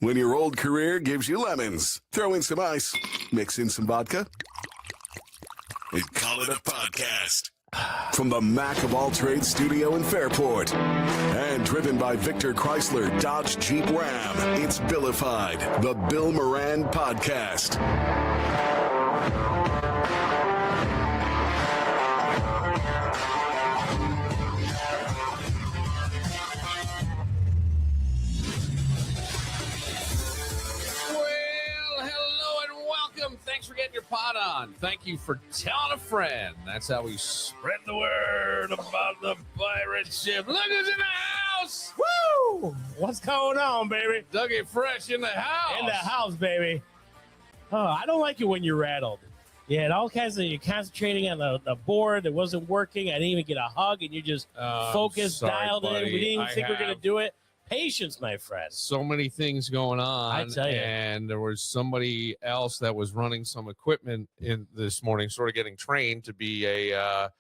When your old career gives you lemons, throw in some ice, mix in some vodka, and call it a podcast. From the Mac of All Trades studio in Fairport, and driven by Victor Chrysler Dodge Jeep Ram, it's Billified, the Bill Moran Podcast. Thanks for getting your pot on. Thank you for telling a friend. That's how we spread the word about the pirate ship. Look who's in the house. Woo! What's going on, baby? Dougie Fresh in the house. In the house, baby. Oh, I don't like it when you're rattled. Yeah, it all kinds of, you're concentrating on the board that wasn't working. I didn't even get a hug, and you just focused, sorry, dialed buddy. in. We didn't even think we were going to do it. Patience, my friend. So many things going on. I tell you. And there was somebody else that was running some equipment in this morning, sort of getting trained to be a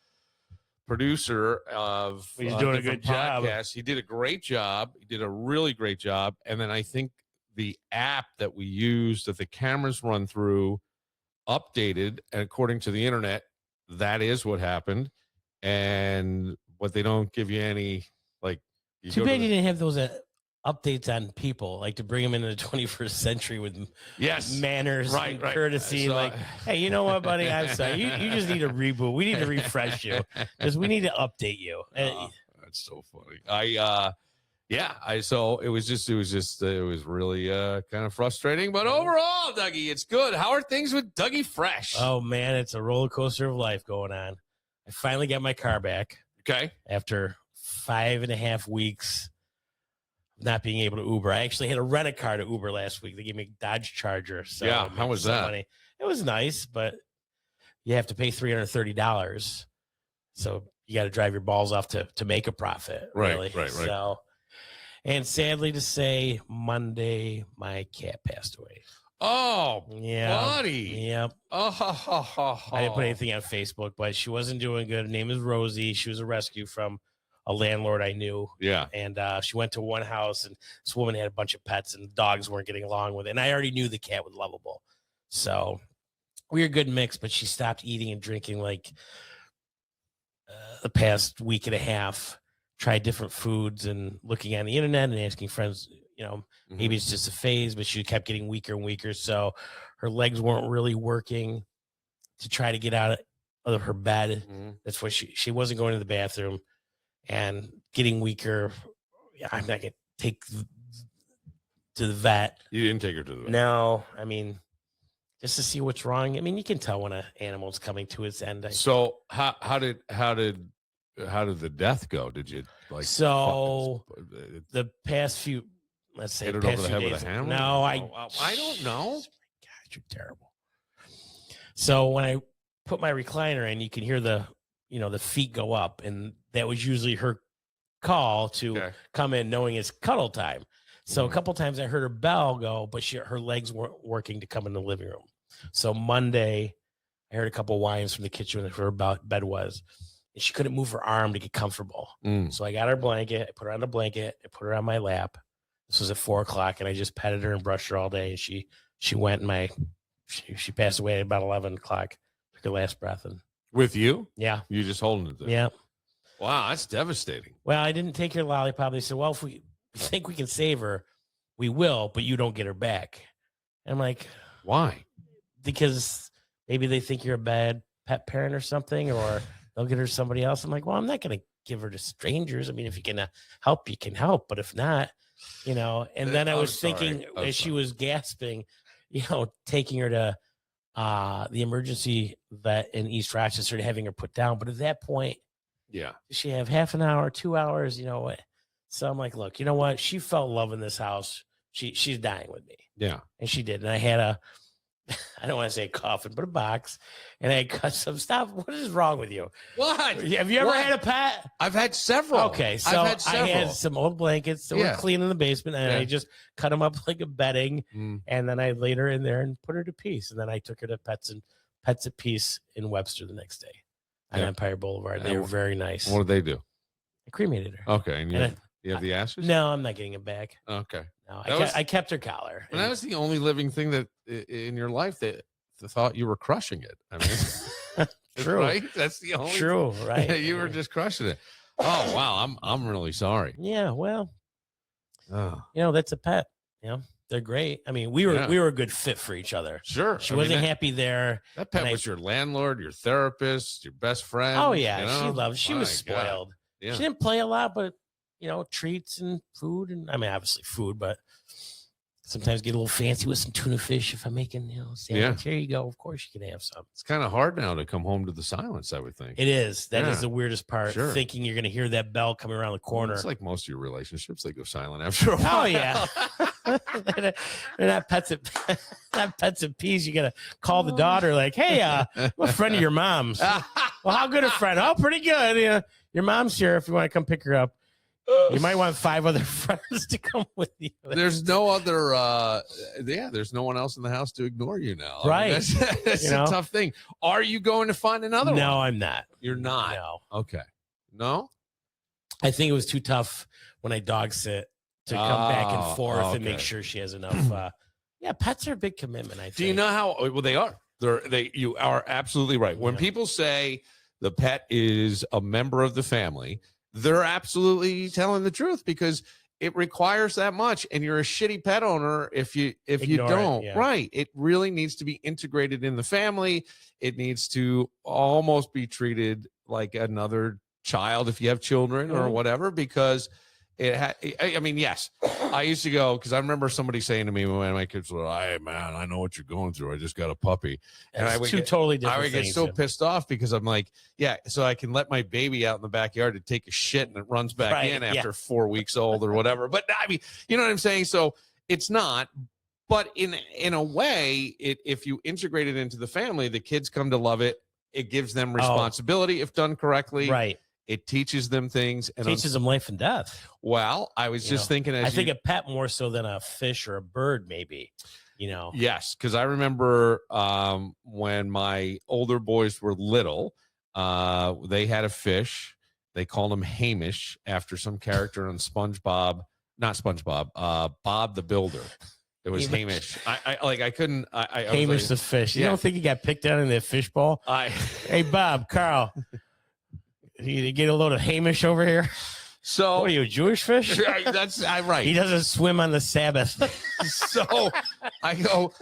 producer of He's doing a good job. podcasts. He did a great job. He did a really great job. And then I think the app that we use that the cameras run through updated, and according to the internet, that is what happened. And what they don't give you any, like, Too bad you didn't have those updates on people, like to bring them into the 21st century with manners and courtesy. So, like, hey, you know what, buddy? I'm sorry. You just need a reboot. We need to refresh you because we need to update you. That's so funny. So it was really kind of frustrating, but overall, Dougie, it's good. How are things with Dougie Fresh? Oh man, it's a roller coaster of life going on. I finally got my car back. Okay. After 5.5 weeks not being able to Uber. I actually had to rent a car to Uber last week. They gave me a Dodge Charger. So yeah, how was that? Money. It was nice, but you have to pay $330. So you got to drive your balls off to make a profit. Really. Right. So, and sadly to say, Monday, my cat passed away. Oh, yeah, buddy. Yep. Oh. I didn't put anything on Facebook, but she wasn't doing good. Her name is Rosie. She was a rescue from a landlord I knew. Yeah. And she went to one house, and this woman had a bunch of pets, and dogs weren't getting along with it. And I already knew the cat was lovable. So we were a good mix, but she stopped eating and drinking like the past week and a half, tried different foods and looking on the internet and asking friends, maybe it's just a phase, but she kept getting weaker and weaker. So her legs weren't really working to try to get out of her bed. Mm-hmm. That's why she wasn't going to the bathroom and getting weaker. I'm not going to take to the vet. You didn't take her to the vet? No. I mean, just to see what's wrong. I mean, you can tell when an animal's coming to its end. So how did the death go? Did you the past few, let's say, hit it over the head with a hammer? No, I don't know. God, you're terrible. So when I put my recliner in, you can hear the feet go up, and that was usually her call to come in, knowing it's cuddle time. So a couple times I heard her bell go, but her legs weren't working to come in the living room. So Monday, I heard a couple whines from the kitchen where her bed was, and she couldn't move her arm to get comfortable. So I got her blanket, I put her on the blanket, I put her on my lap. This was at 4:00, and I just petted her and brushed her all day. And she went, she passed away at about 11 o'clock. Took her last breath. And with you? Yeah. You just holding it there? Yeah. Wow, that's devastating. Well, I didn't take her lollipop. They said, well, if we think we can save her, we will, but you don't get her back. And I'm like, why? Because maybe they think you're a bad pet parent or something, or they'll get her somebody else. I'm like, well, I'm not going to give her to strangers. I mean, if you can help, you can help. But if not, and then I was thinking as she was gasping, taking her to the emergency vet in East Rochester and having her put down. But at that point, yeah, she have half an hour, 2 hours, So I'm like, look, you know what? She felt love in this house. She's dying with me. Yeah. And she did. And I had I don't want to say a coffin, but a box. And I cut some stuff. What is wrong with you? What? Have you ever had a pet? I've had several. Okay. So I had some old blankets that were clean in the basement, and I just cut them up like a bedding. And then I laid her in there and put her to peace. And then I took her to Pets at Peace in Webster the next day on Empire Boulevard. They were very nice. What did they do? I cremated her. Okay. And You have the ashes? No, I'm not getting it back. Okay. No, I kept her collar. And that was the only living thing that in your life that thought you were crushing it. I mean, true. Right? That's the only true, right? You were just crushing it. Oh wow, I'm really sorry. Yeah, well, Oh. that's a pet. They're great. I mean, we were a good fit for each other. Sure. She wasn't happy there. That pet was your landlord, your therapist, your best friend. Oh yeah, she was spoiled. Yeah. She didn't play a lot, but treats and food, and I mean obviously food, but sometimes get a little fancy with some tuna fish if I'm making sandwich. Here you go. Of course you can have some. It's kind of hard now to come home to the silence, I would think. It is. That is the weirdest part. Sure. Thinking you're going to hear that bell coming around the corner. It's like most of your relationships; they go silent after a while. Oh yeah. They're not pets and peas. You gotta call the daughter, like, hey, I'm a friend of your mom's. Well, how good a friend? Oh, pretty good. Your mom's here if you want to come pick her up. You might want 5 other friends to come with you. There's no other there's no one else in the house to ignore you now. Right. I mean, that's a tough thing. Are you going to find another one? No, I'm not. You're not. No. Okay. No? I think it was too tough when I dog sit to come back and forth and make sure she has enough. Pets are a big commitment, I think. Do you know how well they are? You are absolutely right. When people say the pet is a member of the family, they're absolutely telling the truth because it requires that much, and you're a shitty pet owner if you don't. Right. It really needs to be integrated in the family. It needs to almost be treated like another child if you have children or whatever, because yes, I used to go, because I remember somebody saying to me when my kids were, hey man, I know what you're going through. I just got a puppy. And I would totally different I would get so pissed off because I'm like, so I can let my baby out in the backyard to take a shit and it runs back in after 4 weeks old or whatever. But I mean, you know what I'm saying? So it's not, but in a way, if you integrate it into the family, the kids come to love it. It gives them responsibility if done correctly. Right. It teaches them things. And teaches them life and death. Well, I was just thinking. I think a pet more so than a fish or a bird, maybe. Yes, because I remember when my older boys were little, they had a fish. They called him Hamish after some character on SpongeBob. Not SpongeBob. Bob the Builder. It was Hamish. I couldn't. Hamish the fish. You don't think he got picked out in the fishbowl? Hey, Bob, Carl. You get a load of Hamish over here. So, what are you, a Jewish fish? That's right. He doesn't swim on the Sabbath. So I go,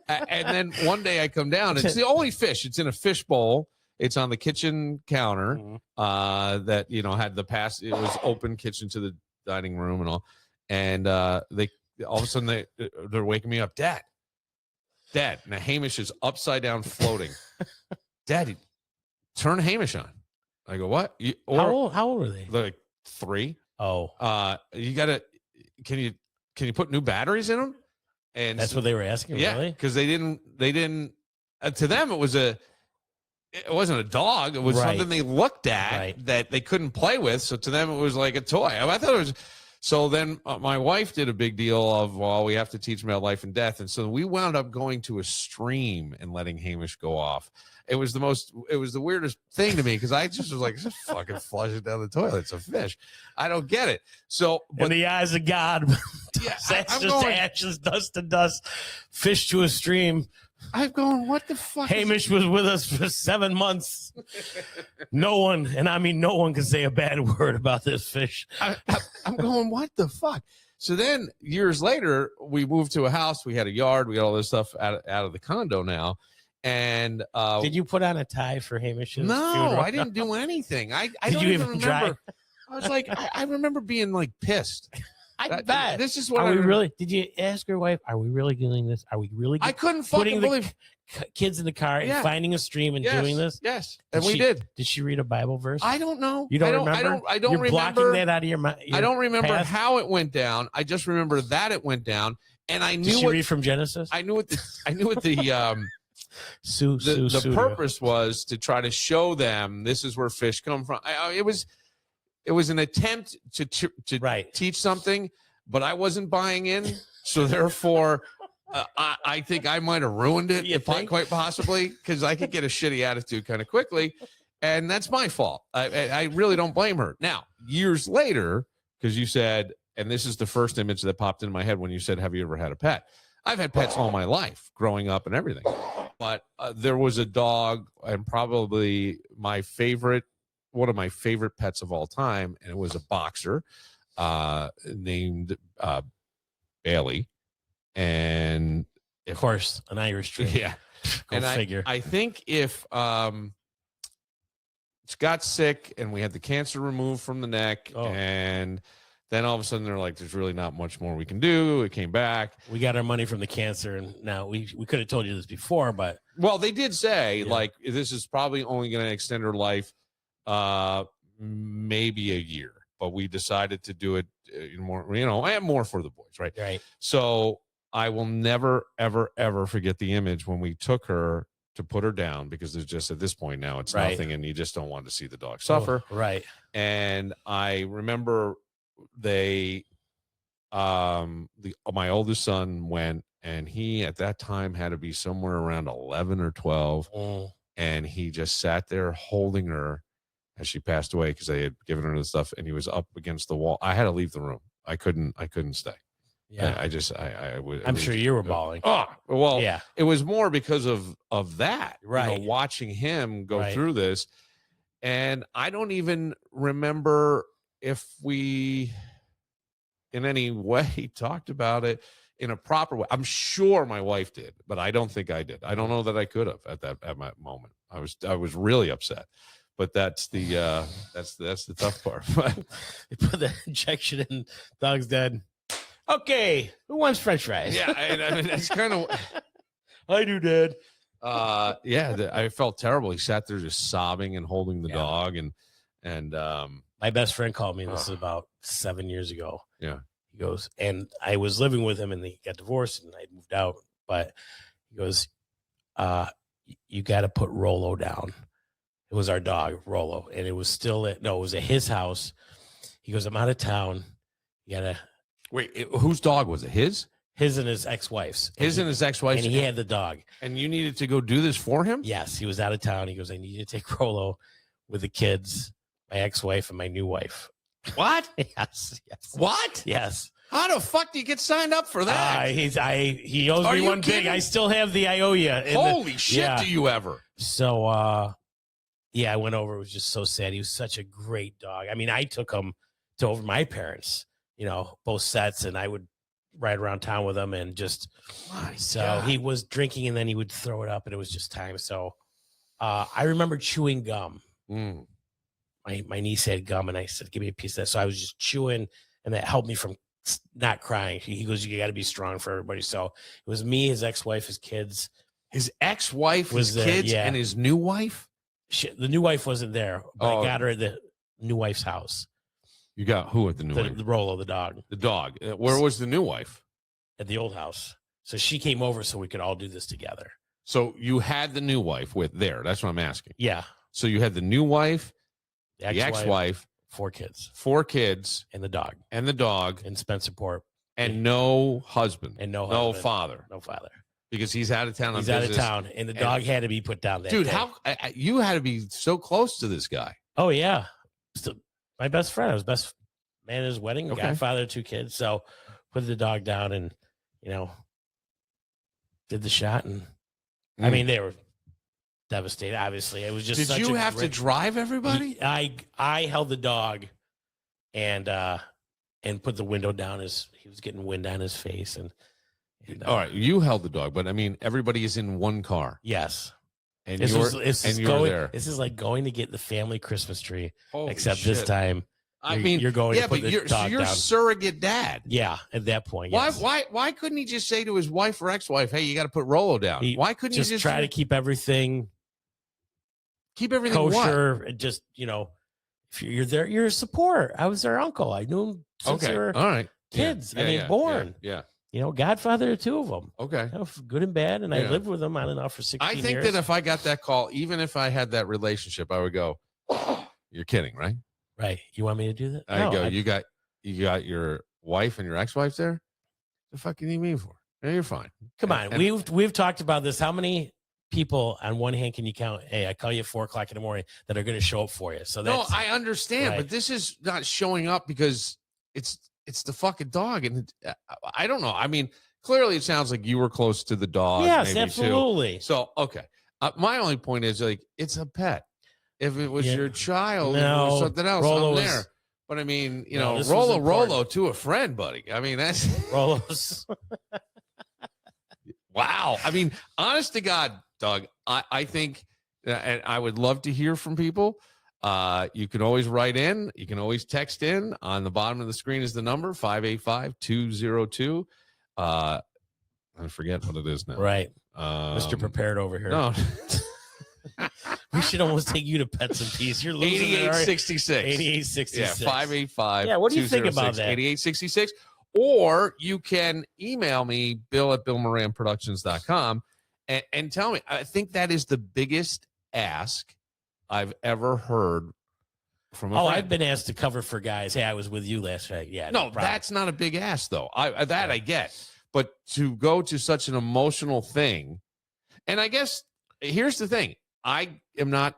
and then one day I come down. It's the only fish. It's in a fish bowl. It's on the kitchen counter. That had the pass. It was open kitchen to the dining room and all. And they all of a sudden they're waking me up, Dad. Now Hamish is upside down floating. Daddy, turn Hamish on. I go, what? How old were they? Like 3. Oh. You gotta. Can you put new batteries in them? And that's what they were asking. Yeah, really? Because they didn't. To them, it wasn't a dog. It was something they looked at that they couldn't play with. So to them, it was like a toy. I thought it was. So then my wife did a big deal of, well, we have to teach them about life and death. And so we wound up going to a stream and letting Hamish go off. It was the weirdest thing to me because I just was like, just fucking flush it down the toilet. It's a fish. I don't get it. So, but in the eyes of God, ashes, dust to dust, fish to a stream. I'm going, what the fuck? Hamish was with us for 7 months. No one, and I mean no one, can say a bad word about this fish. I'm going, what the fuck? So then years later, we moved to a house. We had a yard. We got all this stuff out of the condo now. And did you put on a tie for Hamish's No, funeral? I didn't do anything. I did don't you even remember. Try? I was like, I remember being like pissed. I bet. This is what Are we really? Did you ask your wife? Are we really doing this? Are we really? I couldn't fucking believe kids in the car and finding a stream and doing this. Yes, and we did. Did she read a Bible verse? I don't know. You don't remember? I don't You're remember. Blocking that out of your mind. I don't remember how it went down. I just remember that it went down, and I knew. Did she read from Genesis? I knew what the the purpose was to try to show them this is where fish come from. It was an attempt to teach something, but I wasn't buying in. So therefore, I think I might have ruined it, quite possibly, because I could get a shitty attitude kind of quickly, and that's my fault. I really don't blame her. Now, years later, because you said, and this is the first image that popped in my head when you said, have you ever had a pet? I've had pets all my life, growing up and everything. But there was a dog, and probably one of my favorite pets of all time, and it was a boxer named Bailey. And of course, an Irish tree. Yeah. Go figure. I think if it got sick and we had the cancer removed from the neck, and then all of a sudden they're like, there's really not much more we can do. It came back. We got our money from the cancer, and now we could have told you this before, but well, they did say like this is probably only going to extend her life maybe a year, but we decided to do it more, I have more for the boys, right? Right. So I will never, ever, ever forget the image when we took her to put her down, because there's just, at this point now, it's nothing, and you just don't want to see the dog suffer. Right. And I remember my oldest son went, and he at that time had to be somewhere around 11 or 12. And he just sat there holding her as she passed away, because they had given her the stuff, and he was up against the wall. I had to leave the room. I couldn't stay. Yeah. I'm sure you were bawling. Oh, well, yeah. It was more because of that, right? Watching him go through this. And I don't even remember if we in any way talked about it in a proper way. I'm sure my wife did, but I don't think I did. I don't know that I could have at my moment. I was really upset. But that's the tough part. They put the injection in, dog's dead. Okay, who wants French fries? Yeah, I mean that's kind of. I do, Dad. I felt terrible. He sat there just sobbing and holding the dog, and my best friend called me. This is about 7 years ago. Yeah, he goes, and I was living with him, and he got divorced, and I moved out. But he goes, you got to put Rolo down. It was our dog, Rolo, and it was still it was at his house. He goes, I'm out of town. You gotta. Wait, whose dog was it? His and his ex-wife's. His and his ex-wife's. And he had the dog. And you needed to go do this for him? Yes, he was out of town. He goes, I need you to take Rolo with the kids, my ex-wife, and my new wife. What? Yes. What? Yes. How the fuck do you get signed up for that? He owes me one big. I still have the I owe you. Holy shit, do you ever? So, I went over. It was just so sad. He was such a great dog. I mean, I took him to over my parents, both sets, and I would ride around town with him, and just he was drinking, and then he would throw it up, and it was just time. So I remember chewing gum. My niece had gum, and I said, give me a piece of that. So I was just chewing, and that helped me from not crying. He goes, you got to be strong for everybody. So it was me, his ex-wife, his kids. His ex-wife, his kids, and his new wife? The new wife wasn't there, but I got her at the new wife's house. You got who at the new wife? The Rolo, the dog. The dog. Where was the new wife? At the old house. So she came over so we could all do this together. So you had the new wife there. That's what I'm asking. Yeah. So you had the new wife, the ex-wife, 4 kids. 4 kids. And the dog. And Spencer Port. And no husband. And no father. No father. Because he's out of town. He's out of town, and the dog had to be put down there. Dude, how you had to be so close to this guy? Oh yeah, my best friend. I was best man at his wedding. Okay. Godfather of 2 kids. So put the dog down, and did the shot, and I mean they were devastated. Obviously, it was just. Did you have to drive everybody? I held the dog, and put the window down as he was getting wind on his face, and. All right, you held the dog, but I mean, everybody is in one car. Yes, and you're there. This is like going to get the family Christmas tree, Holy except shit. This time, you're going. Yeah, to put but you're down. surrogate dad. Yeah, at that point. Yes. Why couldn't he just say to his wife or ex-wife, "Hey, you got to put Rolo down"? Why couldn't he just try to keep everything kosher? And just if you're there, you're a support. I was their uncle. I knew him since they were all right kids. Born. Yeah. Godfather of 2 of them. Okay. Good and bad. And I lived with them on and off for 16 years. I think that if I got that call, even if I had that relationship, I would go, you're kidding, right? Right. You want me to do that? You got your wife and your ex-wife there? The fuck do you need me for? Yeah, you're fine. Come on. We've talked about this. How many people on one hand can you count? Hey, I call you at 4:00 in the morning that are going to show up for you. So no, I understand, but this is not showing up because it's the fucking dog. And I don't know. I mean, clearly it sounds like you were close to the dog. Yes, maybe absolutely. Too. So, okay. My only point is, like, it's a pet. If it was your child, it was something else. I'm there. But I mean, you know, Rolo to a friend, buddy. I mean, that's Rolo's. Wow. I mean, honest to God, Doug, I think, and I would love to hear from people. You can always write in. You can always text in. On the bottom of the screen is the number 585-202. I forget what it is now. Right. Mr. Prepared over here. No. We should almost take you to Pets and Peace. You're losing 8866. 8866. Yeah, 585. Yeah, what do you think about that? 8866. Or you can email me, bill@billmoranproductions.com, and tell me. I think that is the biggest ask I've ever heard from a friend. I've been asked to cover for guys. Hey, I was with you last night. Yeah. No, that's not a big ask, though. I get. But to go to such an emotional thing, and I guess here's the thing. I'm not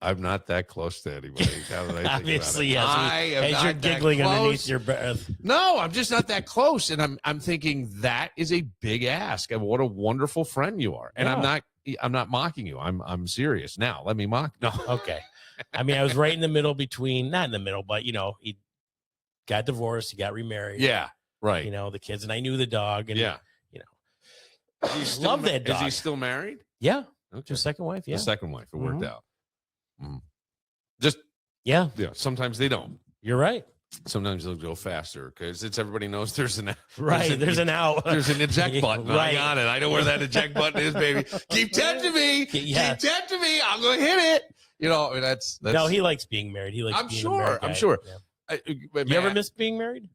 that close to anybody. Obviously, yes. As you're giggling underneath your breath. No, I'm just not that close. And I'm thinking that is a big ask. And what a wonderful friend you are. And I'm not mocking you. I'm serious. Now let me mock. No. Okay. I mean, I was right in the middle between, not in the middle, but he got divorced. He got remarried. Yeah. Right. The kids, and I knew the dog. And love that dog. Is he still married? Yeah. Okay. His second wife. Yeah. The second wife. It worked out. Yeah. Sometimes they don't. You're right. Sometimes they'll go faster because everybody knows there's an right. There's an out. There's an eject button. Right. On it. I know where that eject button is, baby. Keep tempting me. Yeah. Keep tempting me. I'm going to hit it. That's. No, he likes being married. He likes. I'm sure. Yeah. You ever miss being married?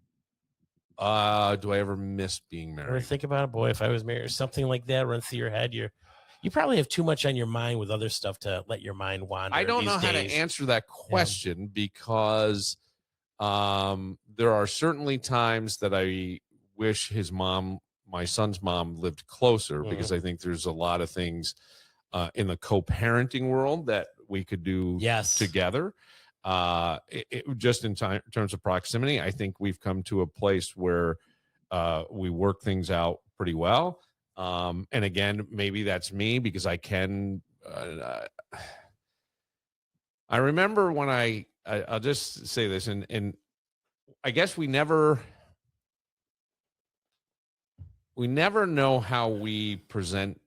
Do I ever miss being married? Or think about it, boy. If I was married, or something like that run through your head, you probably have too much on your mind with other stuff to let your mind wander. I don't know how to answer that question because there are certainly times that I wish my son's mom lived closer because I think there's a lot of things in the co-parenting world that we could do together. Just in terms of proximity, I think we've come to a place where we work things out pretty well. And again, maybe that's me because I can. I remember when I'll just say this, and I guess we never know how we present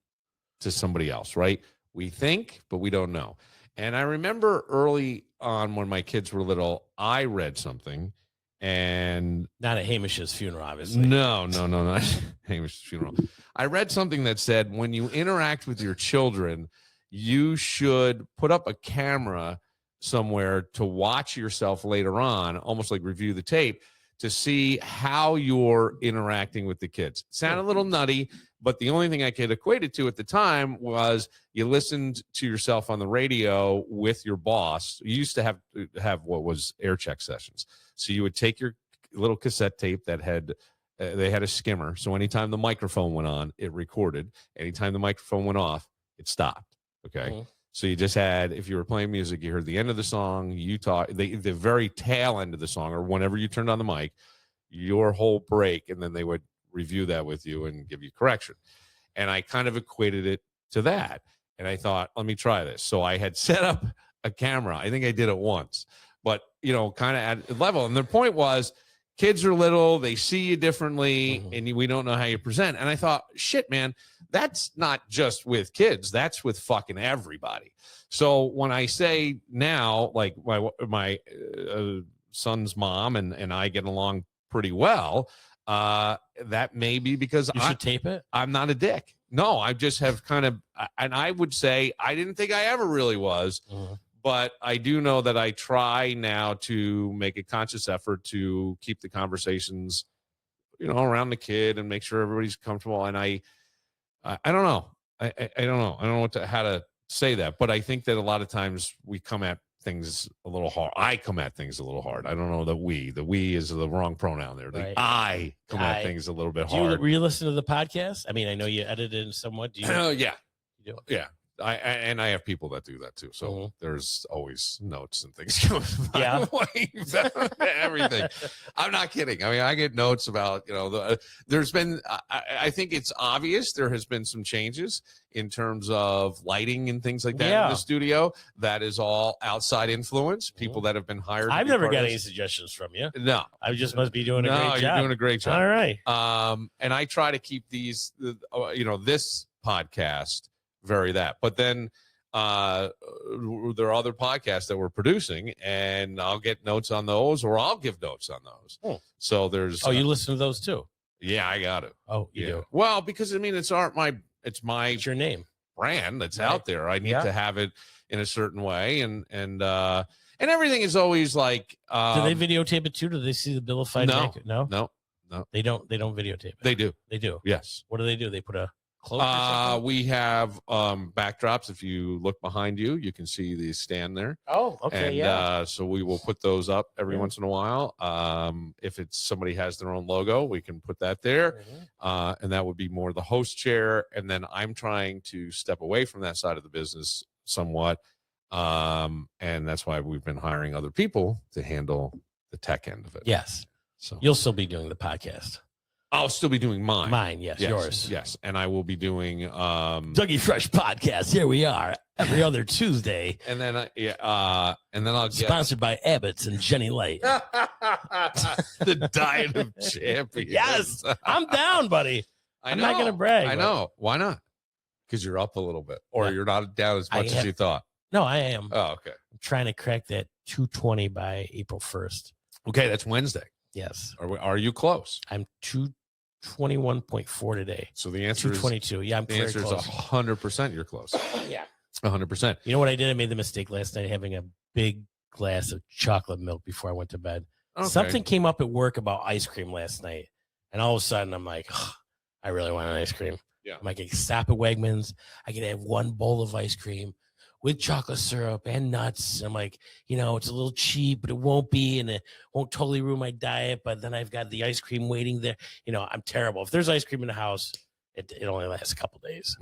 to somebody else, right? We think, but we don't know. And I remember early on when my kids were little, I read something, and not at Hamish's funeral, obviously. No, not Hamish's funeral. I read something that said when you interact with your children, you should put up a camera somewhere to watch yourself later on, almost like review the tape, to see how you're interacting with the kids. It sounded a little nutty, but the only thing I could equate it to at the time was you listened to yourself on the radio with your boss. You used to have what was air check sessions. So you would take your little cassette tape that had they had a skimmer. So anytime the microphone went on, it recorded. Anytime the microphone went off, it stopped. Okay. Mm-hmm. So you just had, if you were playing music, you heard the end of the song, you talk the very tail end of the song, or whenever you turned on the mic, your whole break, and then they would review that with you and give you correction. And I kind of equated it to that. And I thought, let me try this. So I had set up a camera. I think I did it once, but kind of at level. And the point was, kids are little, they see you differently, and we don't know how you present. And I thought, shit, man, that's not just with kids. That's with fucking everybody. So when I say now, like my son's mom and I get along pretty well, that may be because you should tape it. I'm not a dick. No, I just have kind of, and I would say I didn't think I ever really was. But I do know that I try now to make a conscious effort to keep the conversations, around the kid and make sure everybody's comfortable. And I don't know. I don't know. I don't know how to say that. But I think that a lot of times we come at things a little hard. I come at things a little hard. I don't know that we. The we is the wrong pronoun there. Right. I come at things a little bit hard. Do you re-listen to the podcast? I mean, I know you edited it somewhat. Do you? Yeah. You do? Yeah. I have people that do that too. So there's always notes and things going everything. I'm not kidding. I mean, I get notes about, there's been, I think it's obvious there has been some changes in terms of lighting and things like that in the studio. That is all outside influence. People that have been hired. I've never got any suggestions from you. No, I just must be doing a great job. You're doing a great job. All right. And I try to keep these, this podcast vary that, but then there are other podcasts that we're producing, and I'll get notes on those, or I'll give notes on those. So there's you listen to those too? Yeah, I got it. Oh, you do? Well, because I mean, it's your name brand that's out there. I need to have it in a certain way, and everything is always like. Do they videotape it too? Do they see the bill of fine? No. They don't videotape it. They do. They do. Yes. What do? They put a cloak. We have backdrops. If you look behind you, you can see the stand there. Oh, okay. And so we will put those up every once in a while. If it's somebody has their own logo, we can put that there. And that would be more the host chair. And then I'm trying to step away from that side of the business somewhat. And that's why we've been hiring other people to handle the tech end of it. Yes. So you'll still be doing the podcast. I'll still be doing mine. Mine, yes, yours. Yes. And I will be doing Dougie Fresh Podcast. Here we are every other Tuesday. And then I'll get sponsored by Abbott's and Jenny Light. The Diet of Champions. Yes. I'm down, buddy. I'm not gonna brag. I know. Why not? Because you're up a little bit. Or you're not down as much as you thought. No, I am. Oh, okay. I'm trying to crack that 220 by April 1st. Okay, that's Wednesday. Yes. Are you close? I'm 221.4 today. So the answer 222. Yeah, I'm the answer close. is 100% you're close. Yeah. 100%. You know what I did? I made the mistake last night having a big glass of chocolate milk before I went to bed. Okay. Something came up at work about ice cream last night. And all of a sudden I'm like, I really want an ice cream. Yeah. I'm like, I can stop at Wegmans. I can have one bowl of ice cream with chocolate syrup and nuts. I'm like, it's a little cheap, but it won't be, and it won't totally ruin my diet. But then I've got the ice cream waiting there. I'm terrible. If there's ice cream in the house, it only lasts a couple days,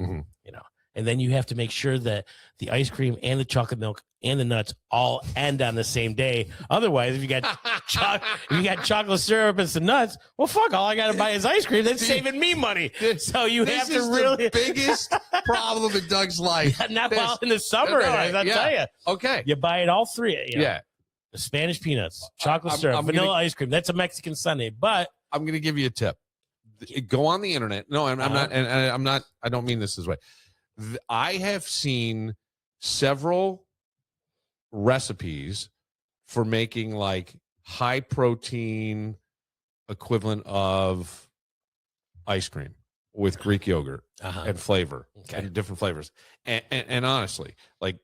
and then you have to make sure that the ice cream and the chocolate milk and the nuts all end on the same day. Otherwise, if you got chocolate syrup and some nuts, well, fuck, all I got to buy is ice cream. That's saving me money. So you have to really. The biggest problem in Doug's life. Not while in the summer, I'll tell you. Okay. You buy it all three. Yeah. The Spanish peanuts, chocolate syrup, vanilla ice cream. That's a Mexican sundae. But I'm going to give you a tip. Go on the internet. No, I'm not. And I'm not. I don't mean this way. I have seen several recipes for making like high protein equivalent of ice cream with Greek yogurt and flavor and different flavors. And honestly, like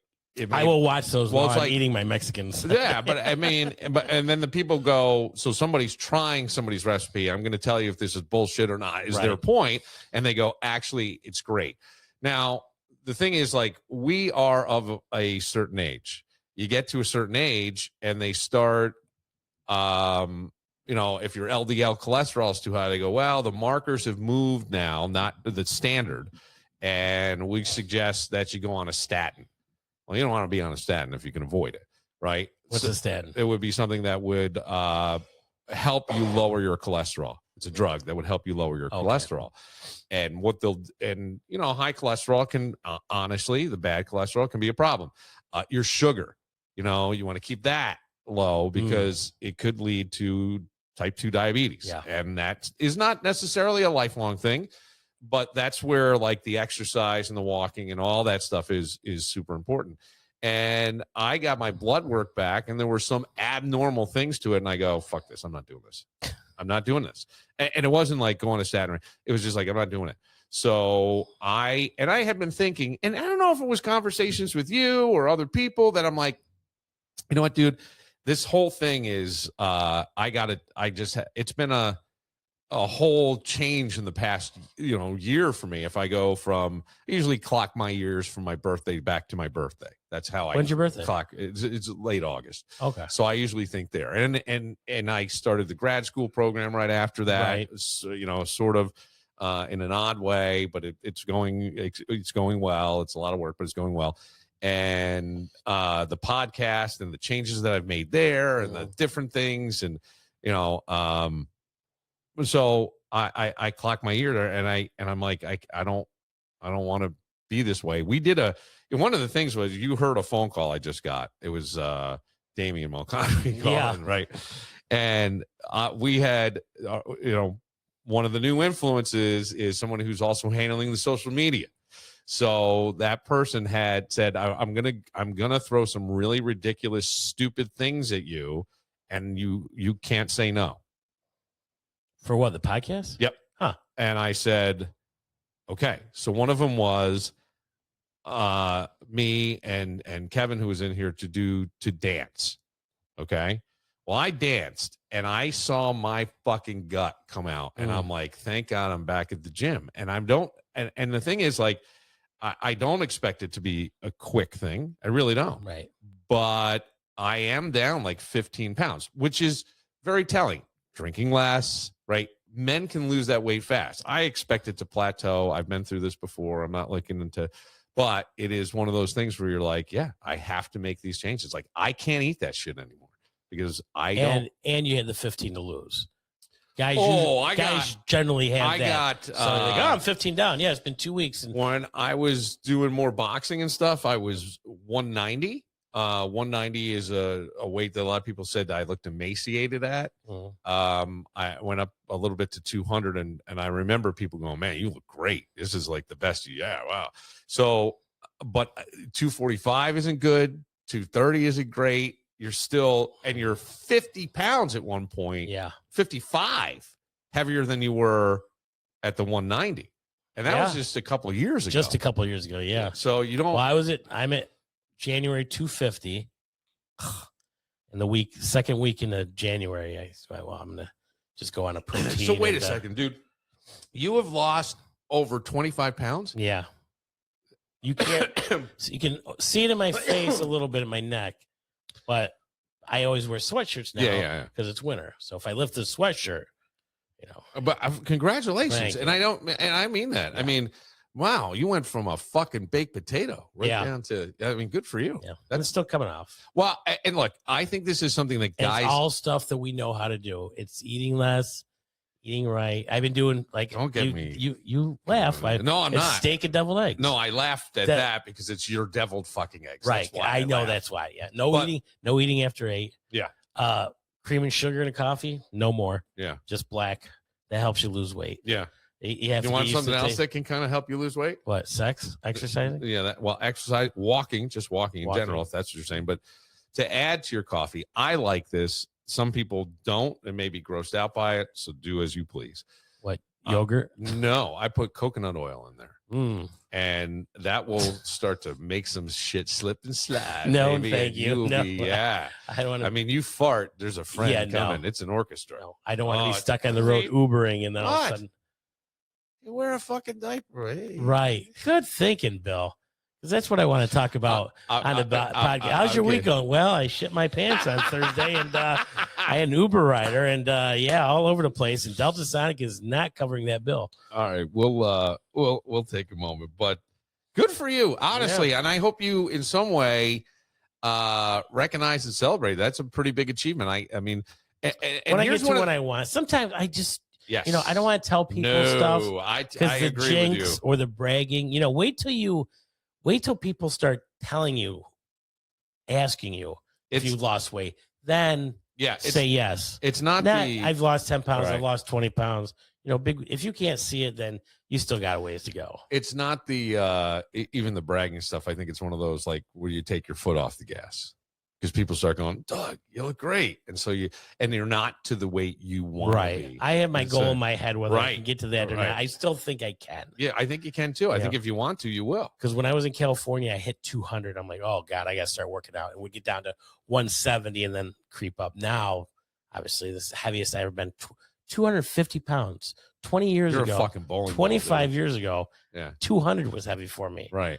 I will watch those while I'm eating my Mexicans. Yeah, but I mean, and then the people go, so somebody's trying somebody's recipe. I'm going to tell you if this is bullshit or not, is their point. And they go, actually, it's great. Now, the thing is, like, we are of a certain age. You get to a certain age and they start, if your LDL cholesterol is too high, they go, well, the markers have moved now, not the standard. And we suggest that you go on a statin. Well, you don't want to be on a statin if you can avoid it, right? What's a statin? It would be something that would help you lower your cholesterol. It's a drug that would help you lower your cholesterol. And high cholesterol can, honestly, the bad cholesterol can be a problem. Your sugar, you want to keep that low because it could lead to type 2 diabetes. Yeah. And that is not necessarily a lifelong thing, but that's where like the exercise and the walking and all that stuff is super important. And I got my blood work back and there were some abnormal things to it. And I go, fuck this. I'm not doing this. I'm not doing this. And it wasn't like going to statin. It was just like, I'm not doing it. So I had been thinking, and I don't know if it was conversations with you or other people that I'm like, you know what, dude, this whole thing is, it's been a whole change in the past, year for me. If I go I usually clock my years from my birthday back to my birthday. That's how When's your birthday? Clock. It's late August. Okay. So I usually think there, and I started the grad school program right after that. Right. So, sort of. in an odd way, but it's going well. It's a lot of work, but it's going well. And the podcast and the changes that I've made there and the different things, and so I clock my ear there, and I'm like, I don't want to be this way. We did one of the things was, you heard a phone call I just got. It was Damian Mulcahy calling, right? And we had one of the new influences is someone who's also handling the social media. So that person had said, I'm gonna throw some really ridiculous, stupid things at you, and you can't say no. For what, the podcast? Yep. Huh. And I said, okay. So one of them was me and Kevin, who was in here to dance. Okay. Well, I danced and I saw my fucking gut come out, and I'm like, thank God I'm back at the gym. And and the thing is, like, I don't expect it to be a quick thing. I really don't. Right. But I am down like 15 pounds, which is very telling. Drinking less, right? Men can lose that weight fast. I expect it to plateau. I've been through this before. I'm not looking into, but it is one of those things where you're like, yeah, I have to make these changes. Like, I can't eat that shit anymore because don't. And you had the 15 to lose. Guys, generally have that. So like, I'm 15 down. Yeah, it's been 2 weeks. And when I was doing more boxing and stuff, I was 190. 190 is a weight that a lot of people said I looked emaciated at. I went up a little bit to 200, and I remember people going, man, you look great. This is like the best. Yeah, wow. So, but 245 isn't good. 230 isn't great. You're 50 pounds at one point. Yeah. 55 heavier than you were at the 190. And that was just a couple of years ago. Just a couple of years ago. Yeah. So you don't. Well, I'm at January 250. And the second week into January, I said, well, I'm going to just go on a protein. So wait a second, dude. You have lost over 25 pounds? Yeah. You can't, you can see it in my face, a little bit in my neck, but I always wear sweatshirts now because it's winter. So if I lift the sweatshirt, But congratulations. And I mean that. Yeah. I mean, wow, you went from a fucking baked potato down to, good for you. Yeah. That's still coming off. Well, and look, I think this is something that guys. It's all stuff that we know how to do. It's eating less, eating right. I've been doing don't get me. You laugh. No, I'm not. Steak and deviled eggs. No, I laughed at that because it's your deviled fucking eggs. Right. I know that's why. Yeah. No eating after 8. Yeah. Cream and sugar in a coffee. No more. Yeah. Just black. That helps you lose weight. Yeah. You want something else that can kind of help you lose weight? What? Sex? Exercising? Yeah. Exercise, walking in general, if that's what you're saying. But to add to your coffee, I like this. Some people don't and may be grossed out by it. So do as you please. What? Yogurt? No, I put coconut oil in there. And that will start to make some shit slip and slide. No, thank you. No. Yeah. I don't want to. I mean, you fart, there's a friend coming. No. It's an orchestra. No, I don't want to be stuck on the road Ubering and then all of a sudden. You wear a fucking diaper. Hey. Right. Good thinking, Bill. Because that's what I want to talk about on the podcast. How's your week going? Well, I shit my pants on Thursday, and I had an Uber rider, and all over the place. And Delta Sonic is not covering that bill. All right, we'll take a moment, but good for you, honestly. And I hope you, in some way, recognize and celebrate. That's a pretty big achievement. I mean, and when I get to what I want, sometimes I just. Yes. I don't want to tell people stuff because the jinx or the bragging. Wait till people start telling you, asking you if you lost weight. Then say yes. It's not I've lost 10 pounds. Right. I've lost 20 pounds. Big. If you can't see it, then you still got a ways to go. It's not the even the bragging stuff. I think it's one of those like where you take your foot off the gas. Because people start going, Doug, you look great. And so you're not to the weight you want to be. I have my goal in my head, whether I can get to that or not. I still think I can. Yeah, I think you can too. I think if you want to, you will. Because when I was in California, I hit 200. I'm like, oh God, I got to start working out. And we get down to 170 and then creep up. Now, obviously, this is the heaviest I've ever been, 250 pounds. 20 years ago, a fucking bowling 25 years ago, 200 was heavy for me. Right.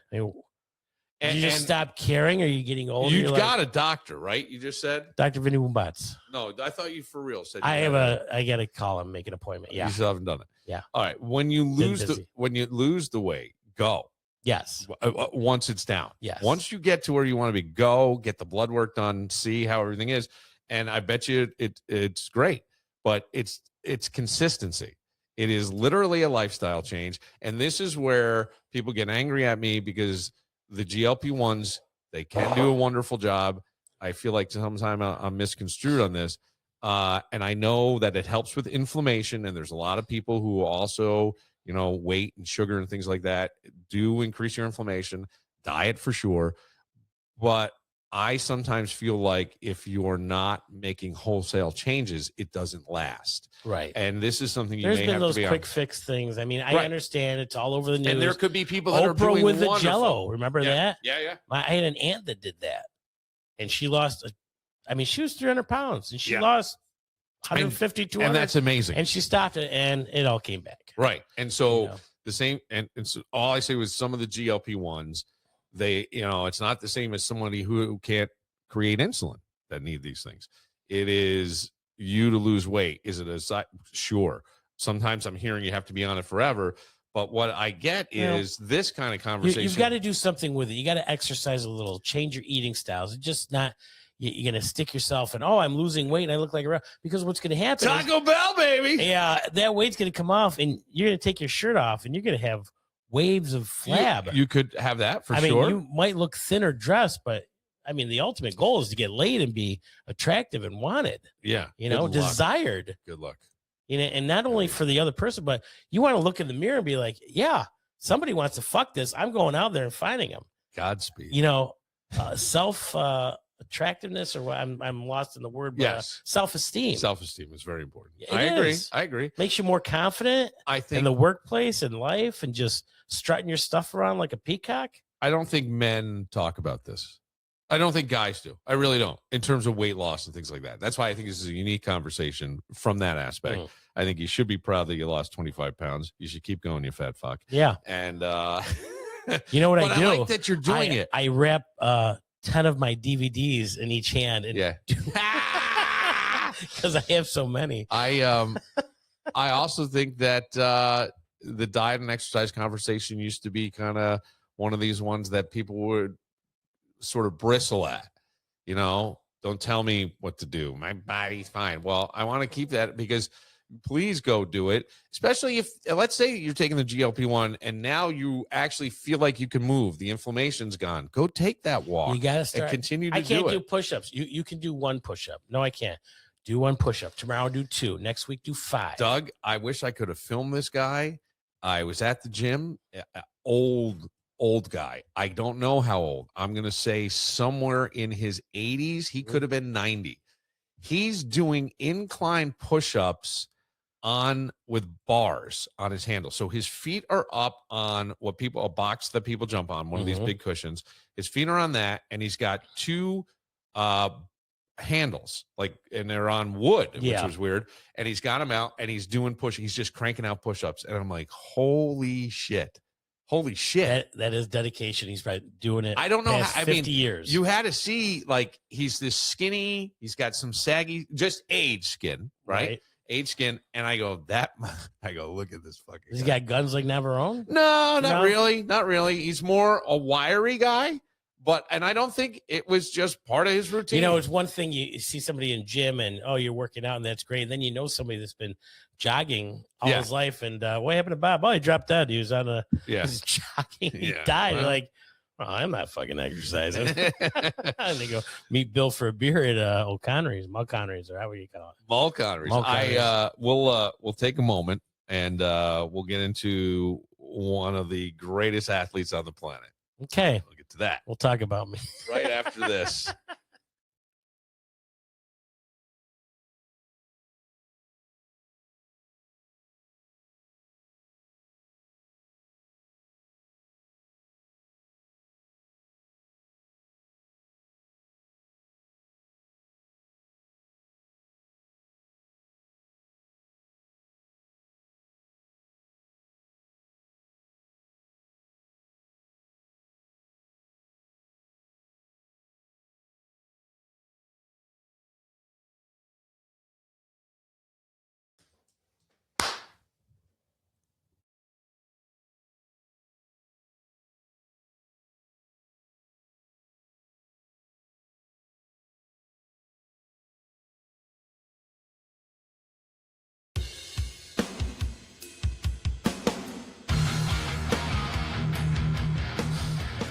Did you just stop caring? Or are you getting older? You've got a doctor, right? You just said Dr. Vinny Bumbatz. No, I thought you for real said I got to call him, make an appointment. Yeah, you still haven't done it. Yeah. All right. When you lose the weight, go. Yes. Once it's down. Yes. Once you get to where you want to be, go get the blood work done, see how everything is. And I bet you it's great, but it's consistency. It is literally a lifestyle change. And this is where people get angry at me because the GLP-1s, they can do a wonderful job. I feel like sometimes I'm misconstrued on this. And I know that it helps with inflammation. And there's a lot of people who also, weight and sugar and things like that do increase your inflammation. Diet for sure. But I sometimes feel like if you're not making wholesale changes, it doesn't last. Right. And this is something There's been those quick fix things. I mean, I understand it's all over the news. And there could be people that are Oprah doing with wonderful. the Jello. Remember that? Yeah. I had an aunt that did that, and she lost. She was 300 pounds, and she lost 150, 200. And that's amazing. And she stopped it, and it all came back. Right. And so the same, and so all I say was some of the GLP-1s, they, it's not the same as somebody who can't create insulin that need these things. It is you to lose weight. Is it sure. Sometimes I'm hearing you have to be on it forever. But what I get is this kind of conversation. You've got to do something with it. You got to exercise a little, change your eating styles. It's just not, you're going to stick yourself in, I'm losing weight and I look like a, because what's going to happen Taco Bell, baby. Yeah, that weight's going to come off and you're going to take your shirt off and you're going to have waves of flab. You could have that for sure. I mean, you might look thinner dressed, but I mean, the ultimate goal is to get laid and be attractive and wanted. Yeah. Desired. Good luck. And not only for the other person, but you want to look in the mirror and be like, yeah, somebody wants to fuck this. I'm going out there and finding them. Godspeed. Self attractiveness, or what I'm lost in the word, but yes. Self-esteem. Self-esteem is very important. I agree. Makes you more confident in the workplace and life and just strutting your stuff around like a peacock. I don't think men talk about this. I don't think guys do. I really don't, in terms of weight loss and things like that. That's why I think this is a unique conversation from that aspect. I think you should be proud that you lost 25 pounds. You should keep going, you fat fuck. Yeah. And you know what I do? I like that you're doing it. I wrap 10 of my DVDs in each hand. And because I have so many. I also think that the diet and exercise conversation used to be kind of one of these ones that people would sort of bristle at, don't tell me what to do. My body's fine. Well, I want to keep that because please go do it. Especially if, let's say you're taking the GLP-1 and now you actually feel like you can move. The inflammation's gone. Go take that walk. You got to start. And continue to do it. I can't do push-ups. You can do one push-up. No, I can't. Do one push-up. Tomorrow do 2. Next week do 5. Doug, I wish I could have filmed this guy. I was at the gym. Old guy. I don't know how old. I'm going to say somewhere in his 80s. He could have been 90. He's doing incline push-ups with bars on his handle. So his feet are up on a box that people jump on, one of these big cushions. His feet are on that, and he's got 2 handles, and they're on wood, which was weird. And he's got them out, and he's just cranking out push-ups. And I'm like, holy shit. That is dedication. He's probably doing it. I don't know how, 50 years. You had to see, he's this skinny, he's got some saggy, just age skin, right? Age skin. And I go, look at this fucking He's got guns like Navarone? No, not really. Not really. He's more a wiry guy. And I don't think it was just part of his routine. It's one thing you see somebody in gym and, you're working out and that's great. And then somebody that's been jogging all his life. And what happened to Bob? He dropped out. He was on he was jogging. He died. Well, I'm not fucking exercising. And they go meet Bill for a beer at Mulconnery's, or however you call it. Mulconnery's. We'll take a moment and we'll get into one of the greatest athletes on the planet. Okay. We'll get to that. We'll talk about me. Right after this.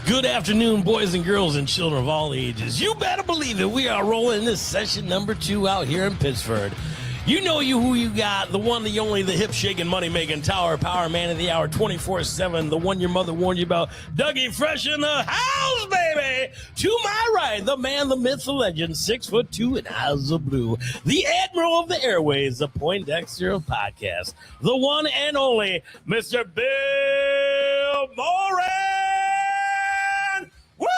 Good afternoon, boys and girls and children of all ages. You better believe it. We are rolling this session number 2 out here in Pittsford. You know who you got, the one, the only, the hip-shaking, money-making, tower power man of the hour, 24/7, the one your mother warned you about, Dougie Fresh in the house, baby. To my right, the man, the myth, the legend, 6'2" and eyes of blue, the admiral of the airways, the Poindexter podcast, the one and only Mr. Bill Moran. Woo!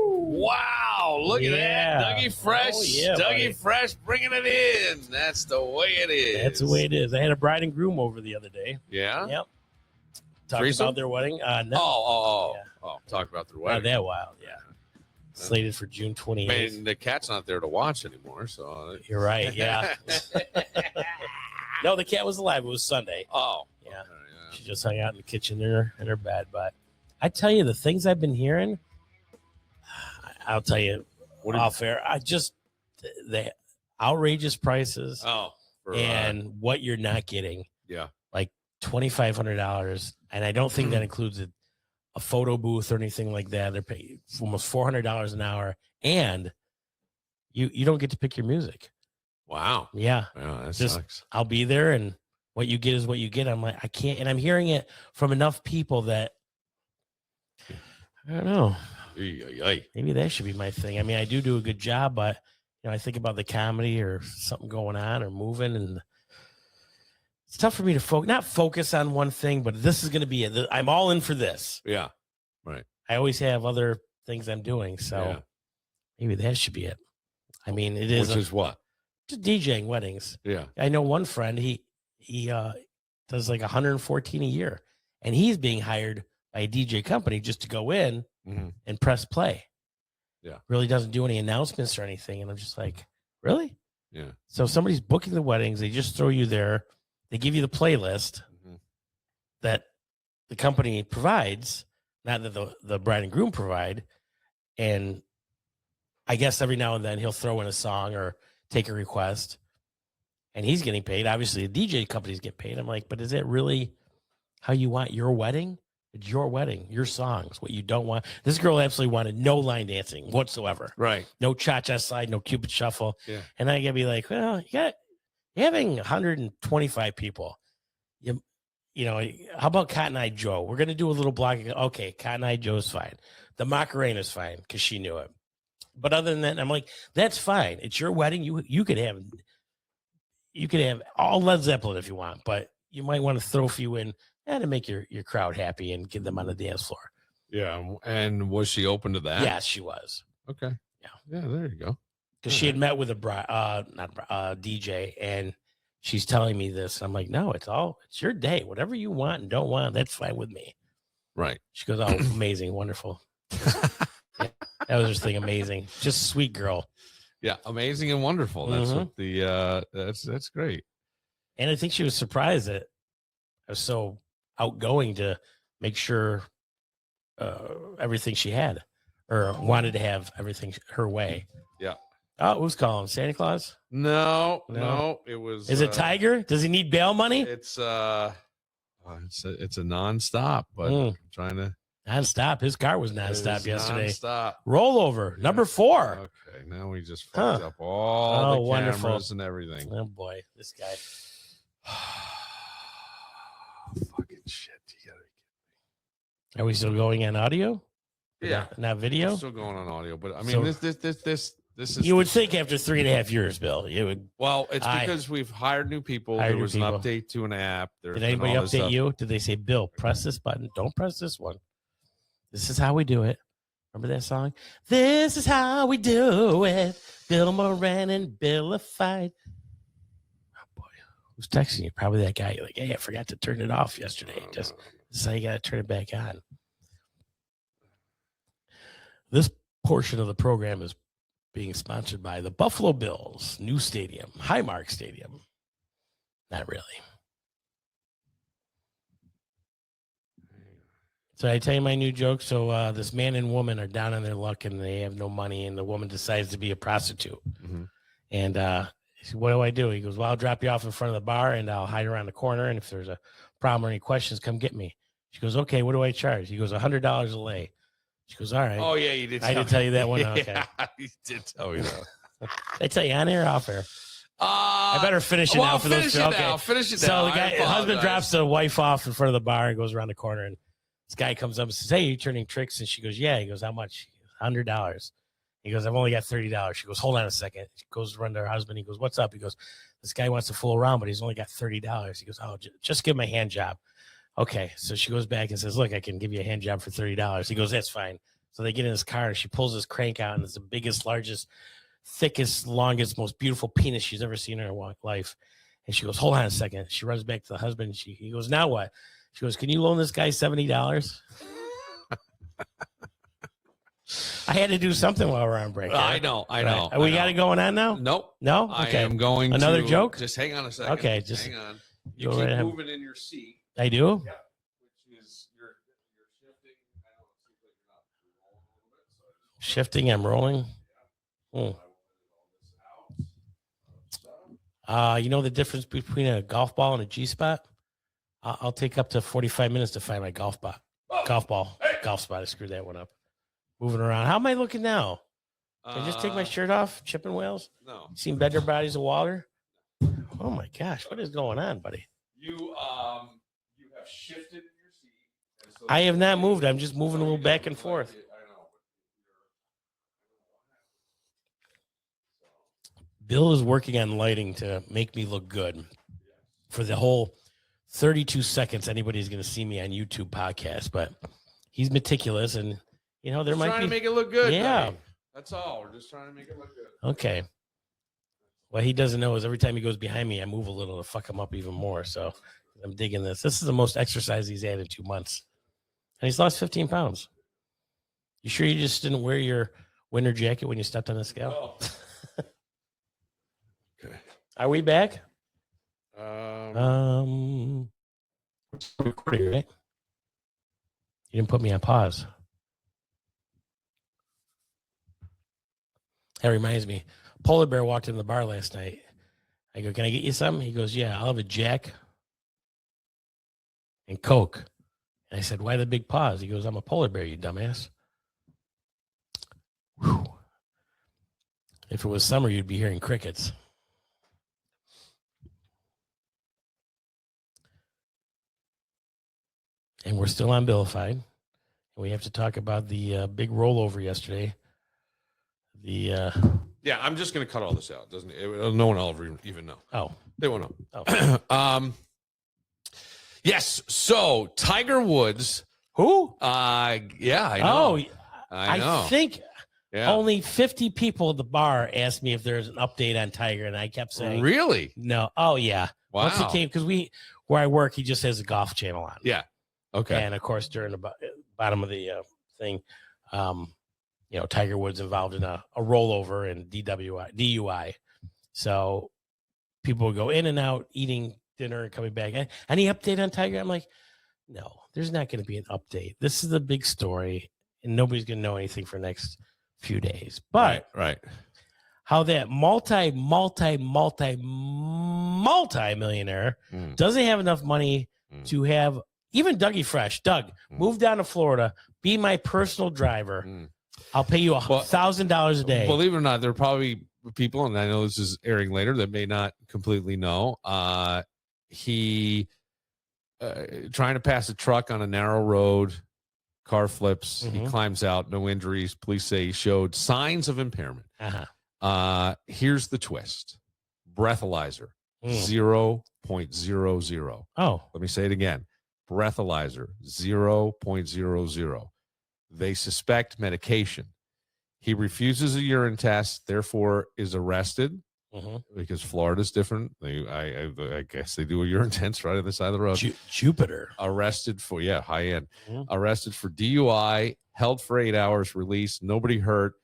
Wow, look at that. Dougie Fresh. Oh, yeah, Dougie buddy. Fresh bringing it in. That's the way it is. That's the way it is. I had a bride and groom over the other day. Yeah? Yep. Talked Threesome? about their wedding. No. Oh, talk about their Not wedding. that wild, yeah. Slated for June I 28th. mean, the cat's not there to watch anymore, so. You're right, yeah. No, the cat was alive. It was Sunday. Oh. Yeah. Okay, She just hung out in the kitchen in her bed. But I tell you, the things I've been hearing, I'll tell you What off air. The outrageous prices for, and what you're not getting. yeah. Like $2,500. And I don't think that includes a photo booth or anything like that. They're paying almost $400 an hour. And you don't get to pick your music. Wow. Yeah. Yeah, that Just- sucks. I'll be there, and what you get is what you get. I'm like, I can't, and I'm hearing it from enough people that I don't know. Maybe that should be my thing. I mean, I do a good job, but I think about the comedy or something going on or moving, and it's tough for me to not focus on one thing. But this is going to be it. I'm all in for this. Yeah. I always have other things I'm doing, so maybe that should be it. I mean, it is. Which is what? Just DJing weddings. Yeah. I know one friend, he does like 114 a year, and he's being hired by a DJ company just to go in and press play. Yeah. Really doesn't do any announcements or anything. And I'm just like, really? Yeah. So somebody's booking the weddings. They just throw you there. They give you the playlist that the company provides, not that the bride and groom provide. And I guess every now and then he'll throw in a song or take a request, and he's getting paid. Obviously, the DJ companies get paid. I'm like, but is it really how you want your wedding? It's your wedding, your songs, what you don't want. This girl absolutely wanted no line dancing whatsoever. Right. No cha-cha slide, no Cupid shuffle. Yeah. And I gotta be like, well, you're having 125 people. How about Cotton Eye Joe? We're gonna do a little block. Okay, Cotton Eye Joe's fine. The Macarena's fine because she knew it. But other than that, I'm like, that's fine. It's your wedding. You could have all Led Zeppelin if you want, but you might want to throw a few in to make your crowd happy and get them on the dance floor. Yeah. And was she open to that? Yes, she was. Okay. Yeah. Yeah, there you go. Because she had met with a DJ, and she's telling me this. I'm like, no, it's your day. Whatever you want and don't want, that's fine with me. Right. She goes, oh, amazing, wonderful. That was her thing, amazing. Just sweet girl. Yeah, amazing and wonderful. That's what that's great. And I think she was surprised that I was so outgoing to make sure everything she had or wanted to have everything her way. Yeah. Oh, who's calling? Santa Claus? No, it was. Is it Tiger? Does he need bail money? It's a nonstop, but I'm trying to. Nonstop. His car was nonstop yesterday. Nonstop. Rollover number 4. Okay, now we just fucked up all the wonderful. cameras and everything. Oh boy, this guy. Fucking shit! You gotta Are we still going on audio? Yeah, not video. We're still going on audio, but I mean, this is. You would think after 3.5 years, Bill, you would. Well, it's because we've hired new people. There was an update to an app. Did anybody update you? Did they say, Bill, press this button? Don't press this one. This is how we do it. Remember that song? This is how we do it. Bill Moran and Billified. Oh boy, who's texting you? Probably that guy. You're like, hey, I forgot to turn it off yesterday. This is how you got to turn it back on. This portion of the program is being sponsored by the Buffalo Bills new stadium, Highmark Stadium. Not really. So I tell you my new joke. So this man and woman are down on their luck and they have no money, and the woman decides to be a prostitute. Mm-hmm. And he said, what do I do? He goes, well, I'll drop you off in front of the bar and I'll hide around the corner. And if there's a problem or any questions, come get me. She goes, okay, what do I charge? He goes, $100 a lay. She goes, all right. Oh, yeah, you did. I did tell you that one. Okay. Yeah, you did tell me that. I tell you on air or off air? I better finish it now for those two. Okay. Finish it so now. The husband drops the wife off in front of the bar and goes around the corner. And this guy comes up and says, hey, you turning tricks? And she goes, yeah. He goes, how much? $100. He goes, I've only got $30. She goes, hold on a second. She goes to run to her husband. He goes, what's up? He goes, this guy wants to fool around, but he's only got $30. He goes, oh, just give him a hand job. Okay. So she goes back and says, look, I can give you a hand job for $30. He goes, that's fine. So they get in his car and she pulls his crank out, and it's the biggest, largest, thickest, longest, most beautiful penis she's ever seen in her life. And she goes, hold on a second. She runs back to the husband. He goes, now what? She goes, can you loan this guy $70? I had to do something while we're on break. I know. Right. We got it going on now? Nope. No? Okay. I am going Another joke? Just hang on a second. Okay. Just hang on. You keep moving in your seat. I do? Yeah. Which is you're shifting. I know it seems like you're not rolling a little bit. So shifting, I'm rolling. You know the difference between a golf ball and a G-spot? I'll take up to 45 minutes to find my golf spot. Golf spot. I screwed that one up. Moving around. How am I looking now? Can I just take my shirt off? Chipping whales? No. Seen better bodies of water? Oh my gosh, what is going on, buddy? You have shifted in your seat. So I have not moved. I'm just moving a little back and forth. Bill is working on lighting to make me look good for the whole 32 seconds anybody's going to see me on YouTube podcast, but he's meticulous, and you know there might be trying to make it look good. Yeah, buddy. That's all. We're just trying to make it look good. Okay. What he doesn't know is every time he goes behind me, I move a little to fuck him up even more. So I'm digging this. This is the most exercise he's had in 2 months, and he's lost 15 pounds. You sure you just didn't wear your winter jacket when you stepped on the scale? Oh. Okay. Are we back? Um, Recording, right? You didn't put me on pause. That reminds me. Polar Bear walked in the bar last night. I go, can I get you something? He goes, yeah, I'll have a Jack and Coke. And I said, why the big pause? He goes, I'm a polar bear, you dumbass. Whew. If it was summer, you'd be hearing crickets. And we're still on Billified. We have to talk about the big rollover yesterday. Yeah, I'm just going to cut all this out. Doesn't it? No one will ever even know. Oh, they won't know. Oh. Yes. So Tiger Woods. Who? Yeah, I know. Oh, I know. I think only 50 people at the bar asked me if there's an update on Tiger, and I kept saying, really? No. Oh, yeah. Wow. Once it came, because where I work, he just has a golf channel on. Yeah. Okay. And of course, during the bottom of the thing, Tiger Woods involved in a rollover and DUI. So people would go in and out, eating dinner and coming back. Any update on Tiger? I'm like, no, there's not going to be an update. This is the big story, and nobody's going to know anything for the next few days. But right. How that multi-millionaire doesn't have enough money to have even Dougie Fresh. Doug, move down to Florida, be my personal driver. I'll pay you $1,000 a day. Believe it or not, there are probably people, and I know this is airing later, that may not completely know. He trying to pass a truck on a narrow road, car flips. He climbs out, no injuries. Police say he showed signs of impairment. Here's the twist: breathalyzer 0.00. Oh, let me say it again: breathalyzer 0.00. They suspect medication. He refuses a urine test, therefore is arrested because Florida's different. I guess they do a urine test right on the side of the road. Jupiter. Arrested for, high end. Arrested for DUI, held for 8 hours, released, nobody hurt.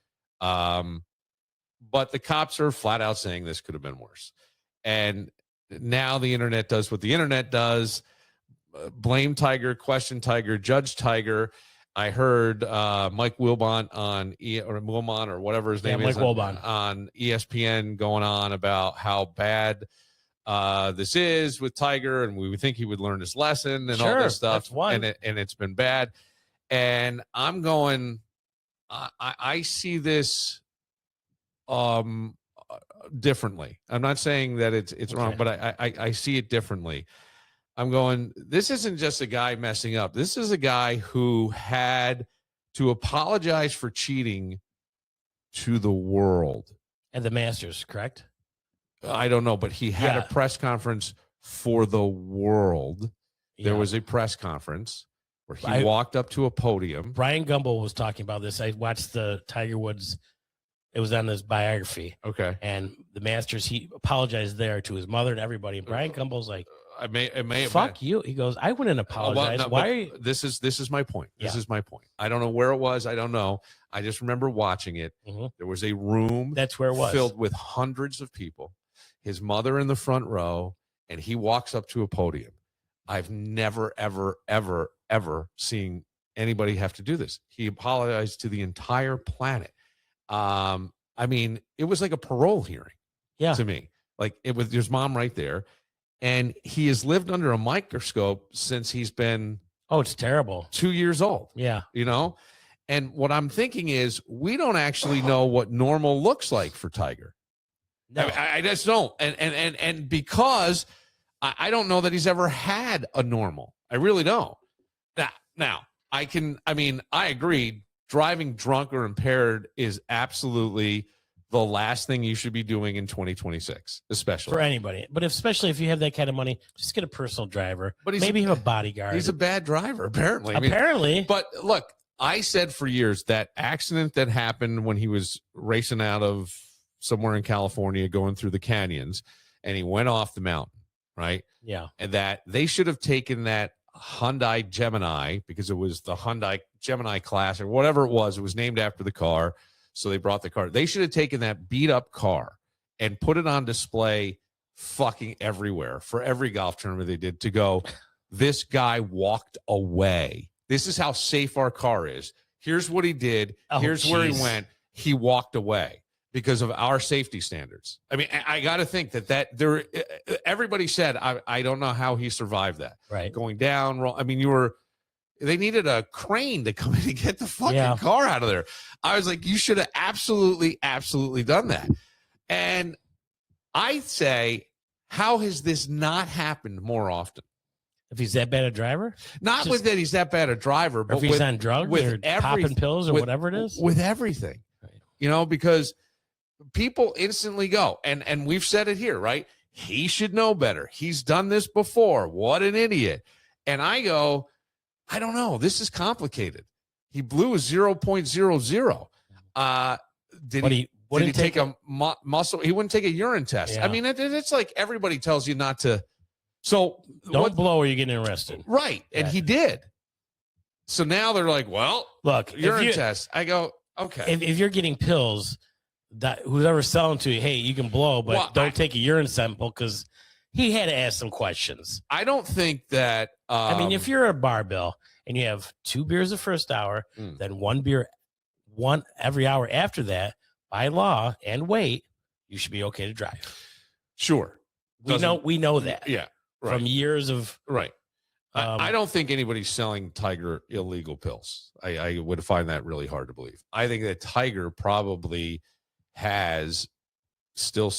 But the cops are flat out saying this could have been worse. And now the internet does what the internet does. Blame Tiger, question Tiger, judge Tiger. I heard Mike Wilbon on Wilmon or whatever his name is on ESPN going on about how bad this is with Tiger, and we would think he would learn his lesson and all this stuff. And it's been bad. And I'm going, I see this differently. I'm not saying that it's wrong, but I see it differently. I'm going, this isn't just a guy messing up. This is a guy who had to apologize for cheating to the world. At the Masters, correct? I don't know, but he had a press conference for the world. There was a press conference where he walked up to a podium. Brian Gumbel was talking about this. I watched the Tiger Woods. It was on his biography. Okay. And the Masters, he apologized there to his mother and everybody. And Brian Gumbel's like, it may fuck you. He goes, I wouldn't apologize. Why are you? This is my point. This is my point. I don't know where it was. I don't know. I just remember watching it. There was a room that's where it was filled with hundreds of people. His mother in the front row, and he walks up to a podium. I've never, ever, ever, ever seen anybody have to do this. He apologized to the entire planet. I mean, it was like a parole hearing to me. Like it was his mom right there. And he has lived under a microscope since he's been it's terrible. 2 years old. Yeah. You know? And what I'm thinking is we don't actually know what normal looks like for Tiger. No. I just don't. And because I don't know that he's ever had a normal. I really don't. Now I agree. Driving drunk or impaired is absolutely the last thing you should be doing in 2026, especially for anybody. But especially if you have that kind of money, just get a personal driver. But maybe have a bodyguard. He's a bad driver, apparently. Apparently. But look, I said for years that accident that happened when he was racing out of somewhere in California, going through the canyons, and he went off the mountain, right? Yeah. And that they should have taken that Hyundai Gemini, because it was the Hyundai Gemini Classic, whatever it was named after the car. So they brought the car. They should have taken that beat up car and put it on display fucking everywhere for every golf tournament they did, to go, this guy walked away. This is how safe our car is. Here's what he did. Here's where he went. He walked away because of our safety standards. I mean, I got to think that there, everybody said, I don't know how he survived that. Right. Going down. I mean, they needed a crane to come in and get the fucking car out of there. I was like, you should have absolutely, absolutely done that. And I say, how has this not happened more often? If he's that bad a driver? Not with that he's that bad a driver, but if he's on drugs or popping pills or whatever it is? With everything. Right. You know, because people instantly go, and we've said it here, right? He should know better. He's done this before. What an idiot. And I go, I don't know. This is complicated. He blew a 0.00. Did he take a muscle? He wouldn't take a urine test. Yeah. I mean, it's like everybody tells you not to. So don't blow or you're getting arrested. Right. And he did. So now they're like, well, look, urine test. I go, okay. If you're getting pills, that whoever's selling to you, hey, you can blow, but don't take a urine sample, because he had to ask some questions. I don't think that. I mean, if you're a barbell and you have 2 beers the first hour, then 1 beer, every hour after that, by law and weight, you should be okay to drive. Sure. We know that. Yeah. Right. From years of. Right. I don't think anybody's selling Tiger illegal pills. I would find that really hard to believe. I think that Tiger probably has still,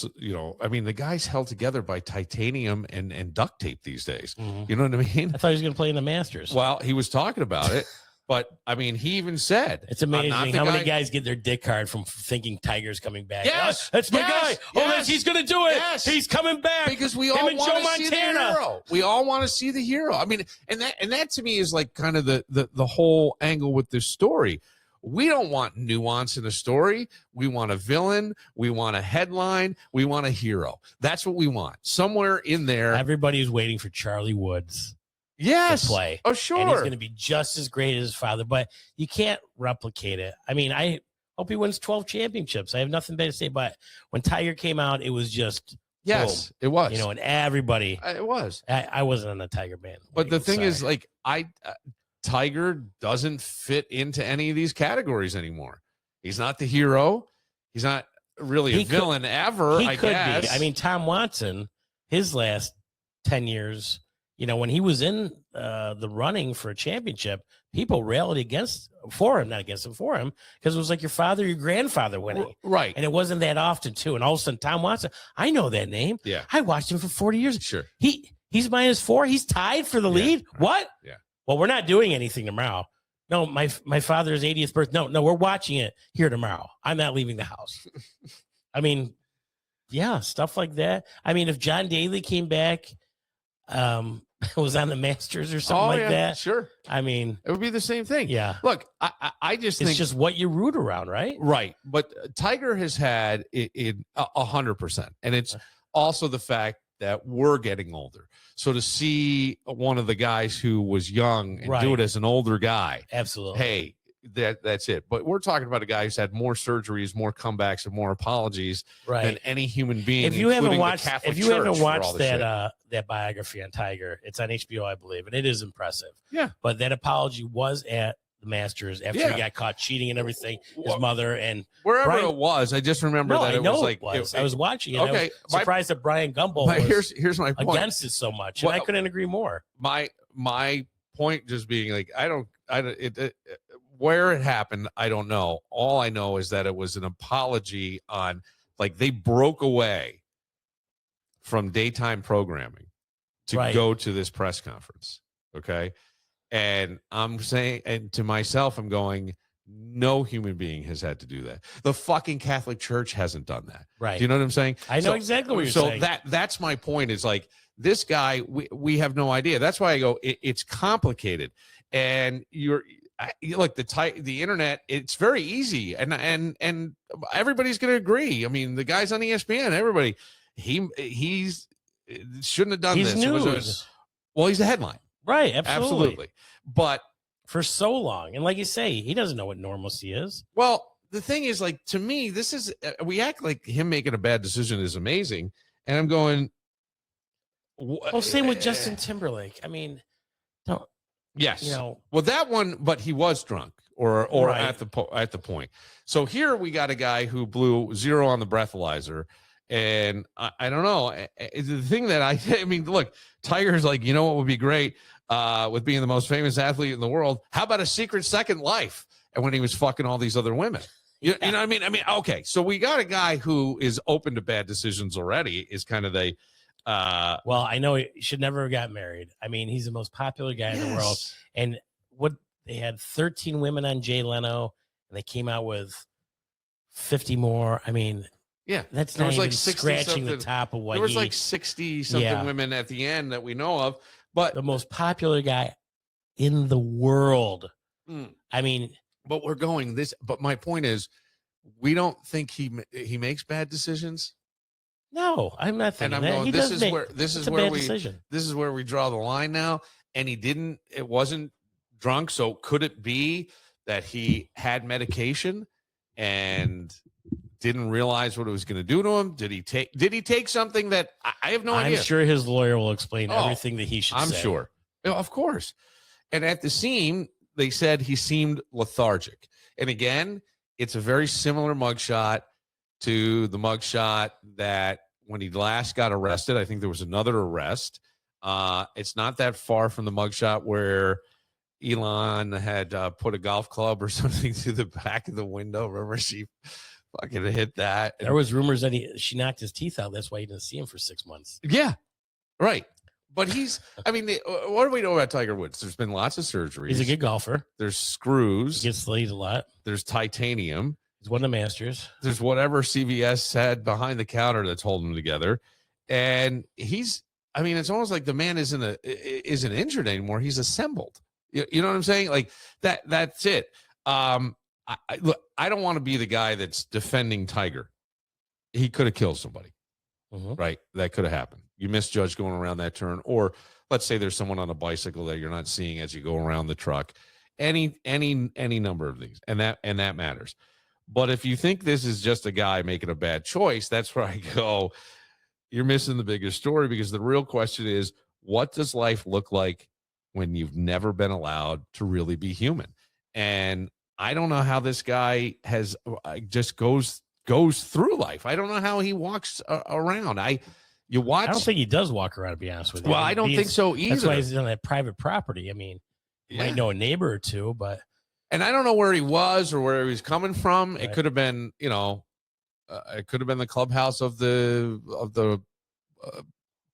I mean, the guy's held together by titanium and duct tape these days. Mm-hmm. You know what I mean? I thought he was going to play in the Masters. Well, he was talking about it, but I mean, he even said, it's amazing how many guys get their dick hard from thinking Tiger's coming back. Yes, that's my guy. Yes, he's going to do it. Yes. He's coming back, because we all want to see the hero. We all want to see the hero. I mean, and that to me is like kind of the whole angle with this story. We don't want nuance in a story. We want a villain. We want a headline. We want a hero. That's what we want. Somewhere in there. Everybody's waiting for Charlie Woods. Yes. To play. Oh, sure. And he's going to be just as great as his father, but you can't replicate it. I mean, I hope he wins 12 championships. I have nothing bad to say, but when Tiger came out, it was just. Yes, boom. It was. And everybody. It was. I wasn't on the Tiger band. But the thing is, like, Tiger doesn't fit into any of these categories anymore. He's not the hero. He's not really a villain ever, I guess. Be. I mean, Tom Watson, his last 10 years, when he was in the running for a championship, people rallied for him, because it was like your father, your grandfather winning. Right. And it wasn't that often, too. And all of a sudden, Tom Watson, I know that name. Yeah. I watched him for 40 years. Sure. He's -4. He's tied for the lead. Right. What? Yeah. Well, we're not doing anything tomorrow. No, my father's 80th birthday. No, we're watching it here tomorrow. I'm not leaving the house. I mean, yeah, stuff like that. I mean, if John Daly came back, was on the Masters or something like that. Sure. I mean, it would be the same thing. Yeah. Look, I just think it's just what you root around, right? Right. But Tiger has had it 100%. And it's also the fact that we're getting older. So to see one of the guys who was young and do it as an older guy. Absolutely. Hey, that's it. But we're talking about a guy who's had more surgeries, more comebacks, and more apologies than any human being. If you haven't watched that that biography on Tiger, it's on HBO, I believe, and it is impressive. Yeah. But that apology was at the Masters after he got caught cheating and everything. His mother and wherever it was, I just remember that it was like I was watching it. Okay, I was surprised that Brian Gumbel was here's my point. Against it so much, and I couldn't agree more. My point just being like where it happened, I don't know. All I know is that it was an apology on, like, they broke away from daytime programming to go to this press conference. Okay. And I'm saying, and to myself, I'm going, no human being has had to do that. The fucking Catholic Church hasn't done that. Right. Do you know what I'm saying? I know exactly what you're saying. So that's my point, is like, this guy, we have no idea. That's why I go, it's complicated. And look, the internet, it's very easy, and everybody's going to agree. I mean, the guys on ESPN, everybody, he's shouldn't have done this. News. He's the headline, right? Absolutely. But for so long, and like you say, he doesn't know what normalcy is. Well, the thing is, like, to me, this is we act like him making a bad decision is amazing, and I'm going. Well, same with Justin Timberlake. I mean, don't. Yes. Well, that one, but he was drunk or at the point. So here we got a guy who blew 0 on the breathalyzer. And I don't know. The thing that I mean, look, Tiger's like, what would be great with being the most famous athlete in the world? How about a secret second life? And when he was fucking all these other women, you know what I mean? Okay. So we got a guy who is open to bad decisions already, is kind of the, well, I know he should never have got married. I mean, he's the most popular guy in the world. And they had 13 women on Jay Leno, and they came out with 50 more. I mean, that's not even scratching the top of what there was like 60 something women at the end that we know of. But the most popular guy in the world. I mean, but we're going this. But my point is, we don't think he makes bad decisions. No, I'm not thinking that. Going, this is where we draw the line now. And it wasn't drunk. So could it be that he had medication and didn't realize what it was going to do to him? Did he take something that I have no idea? I'm sure his lawyer will explain everything that he should say. I'm sure. Of course. And at the scene, they said he seemed lethargic. And again, it's a very similar mugshot to the mugshot that when he last got arrested. I think there was another arrest. It's not that far from the mugshot where Elon had put a golf club or something through the back of the window. Remember, she fucking hit that. There was rumors that she knocked his teeth out. That's why you didn't see him for 6 months. Yeah, right. But what do we know about Tiger Woods? There's been lots of surgeries. He's a good golfer. There's screws. He gets slayed a lot. There's titanium. He's won the Masters. There's whatever CVS had behind the counter that's holding him together. And it's almost like the man isn't injured anymore. He's assembled. You know what I'm saying? Like that's it. Look, I don't want to be the guy that's defending Tiger. He could have killed somebody, right? That could have happened. You misjudge going around that turn, or let's say there's someone on a bicycle that you're not seeing as you go around the truck. Any number of things, and that matters. But if you think this is just a guy making a bad choice, that's where I go, you're missing the bigger story, because the real question is, what does life look like when you've never been allowed to really be human? And I don't know how this guy just goes through life. I don't know how he walks around. You watch. I don't think he does walk around, to be honest with you. Well, I don't think so either. That's why he's on that private property. I mean, you might know a neighbor or two, but. And I don't know where he was or where he was coming from. Right. It could have been, it could have been the clubhouse of the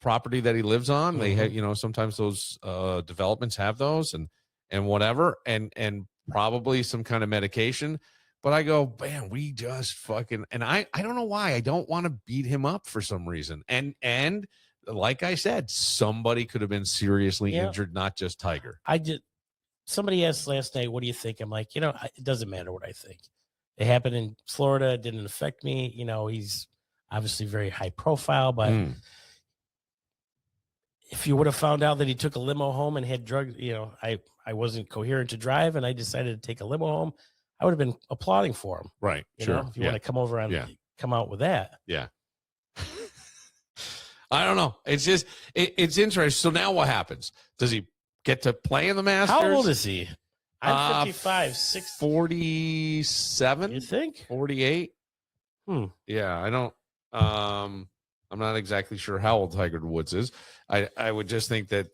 property that he lives on. They had, sometimes those developments have those and whatever, and probably some kind of medication. But I go, man, we just fucking, and I don't know why I don't want to beat him up for some reason. And like I said, somebody could have been seriously injured, not just Tiger. Somebody asked last night, what do you think? I'm like, it doesn't matter what I think. It happened in Florida. It didn't affect me. He's obviously very high profile, but if you would have found out that he took a limo home and had drugs, I wasn't coherent to drive and I decided to take a limo home, I would have been applauding for him. Right. If you want to come over and come out with that. Yeah. I don't know. It's just, it's interesting. So now what happens? Does he get to play in the Masters? How old is he? I'm 55, 47. You think? 48. Yeah, I don't. I'm not exactly sure how old Tiger Woods is. I would just think that,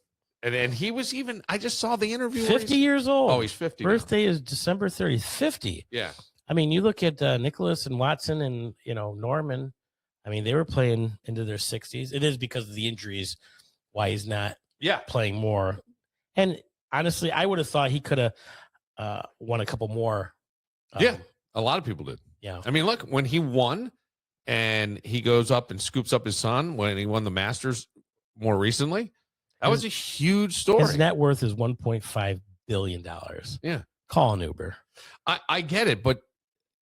and he was even. I just saw the interview. 50 years old. Oh, he's 50. Birthday is December 30th. 50. Yeah. I mean, you look at Nicholas and Watson and Norman. I mean, they were playing into their 60s. It is because of the injuries why he's not playing more. And honestly, I would have thought he could have won a couple more. A lot of people did. Yeah. I mean, look, when he won and he goes up and scoops up his son when he won the Masters more recently, that was a huge story. His net worth is $1.5 billion. Yeah. Call an Uber. I get it. But,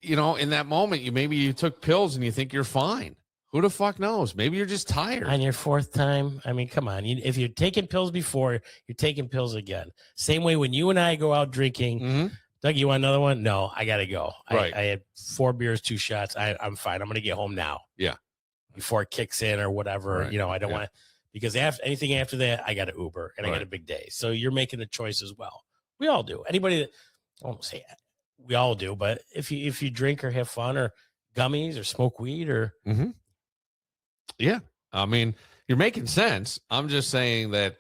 in that moment, maybe you took pills and you think you're fine. Who the fuck knows? Maybe you're just tired. On your fourth time? I mean, come on. If you're taking pills before, you're taking pills again. Same way when you and I go out drinking. Doug, you want another one? No, I got to go. Right. I had 4 beers, 2 shots. I'm fine. I'm going to get home now. Yeah. Before it kicks in or whatever. Right. I don't want to, because anything after that, I got to Uber and I got a big day. So you're making a choice as well. We all do. Anybody that, I won't say we all do, but if you drink or have fun or gummies or smoke weed or. Yeah. I mean, you're making sense. I'm just saying that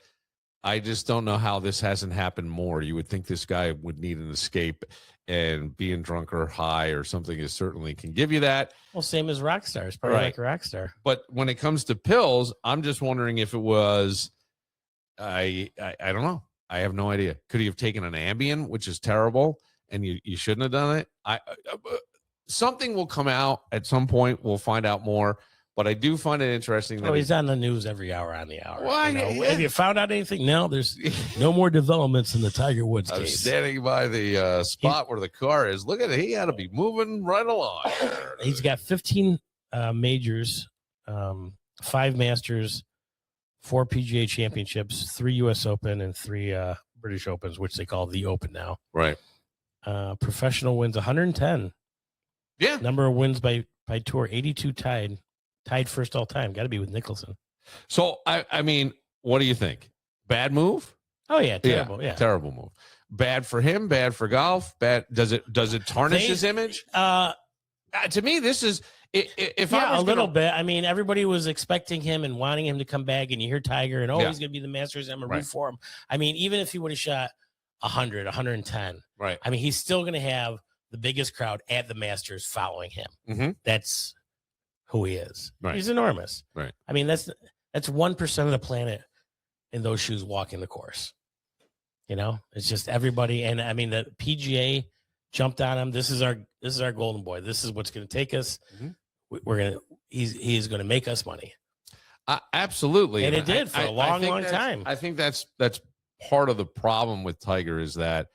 I just don't know how this hasn't happened more. You would think this guy would need an escape, and being drunk or high or something is certainly can give you that. Well, same as rock stars, probably like a rock star. But when it comes to pills, I'm just wondering if it was, I don't know. I have no idea. Could he have taken an Ambien, which is terrible, and you shouldn't have done it? Something will come out at some point. We'll find out more. But I do find it interesting that he's on the news every hour on the hour. Well, Have you found out anything? No, there's no more developments in the Tiger Woods case. I'm standing by the spot where the car is. Look at it. He had to be moving right along. He's got 15 majors, 5 Masters, 4 PGA championships, 3 U.S. Open, and 3 British Opens, which they call the Open now. Right. Professional wins 110. Yeah. Number of wins by tour, 82 tied first all time. Got to be with Nicholson. So, I mean, what do you think? Bad move? Oh, yeah. Terrible. Yeah. Terrible move. Bad for him, bad for golf. Bad. Does it tarnish his image? To me, this is if I was a little bit. I mean, everybody was expecting him and wanting him to come back, and you hear Tiger and he's going to be the Masters. I'm going to root for him. I mean, even if he would have shot 100, 110, right? I mean, he's still going to have the biggest crowd at the Masters following him. That's who he is. Right. He's enormous. Right. I mean, that's 1% of the planet in those shoes walking the course. It's just everybody. And I mean, the PGA jumped on him. This is our golden boy. This is what's going to take us. He's going to make us money. Absolutely. And it did for a long time. I think that's part of the problem with Tiger is that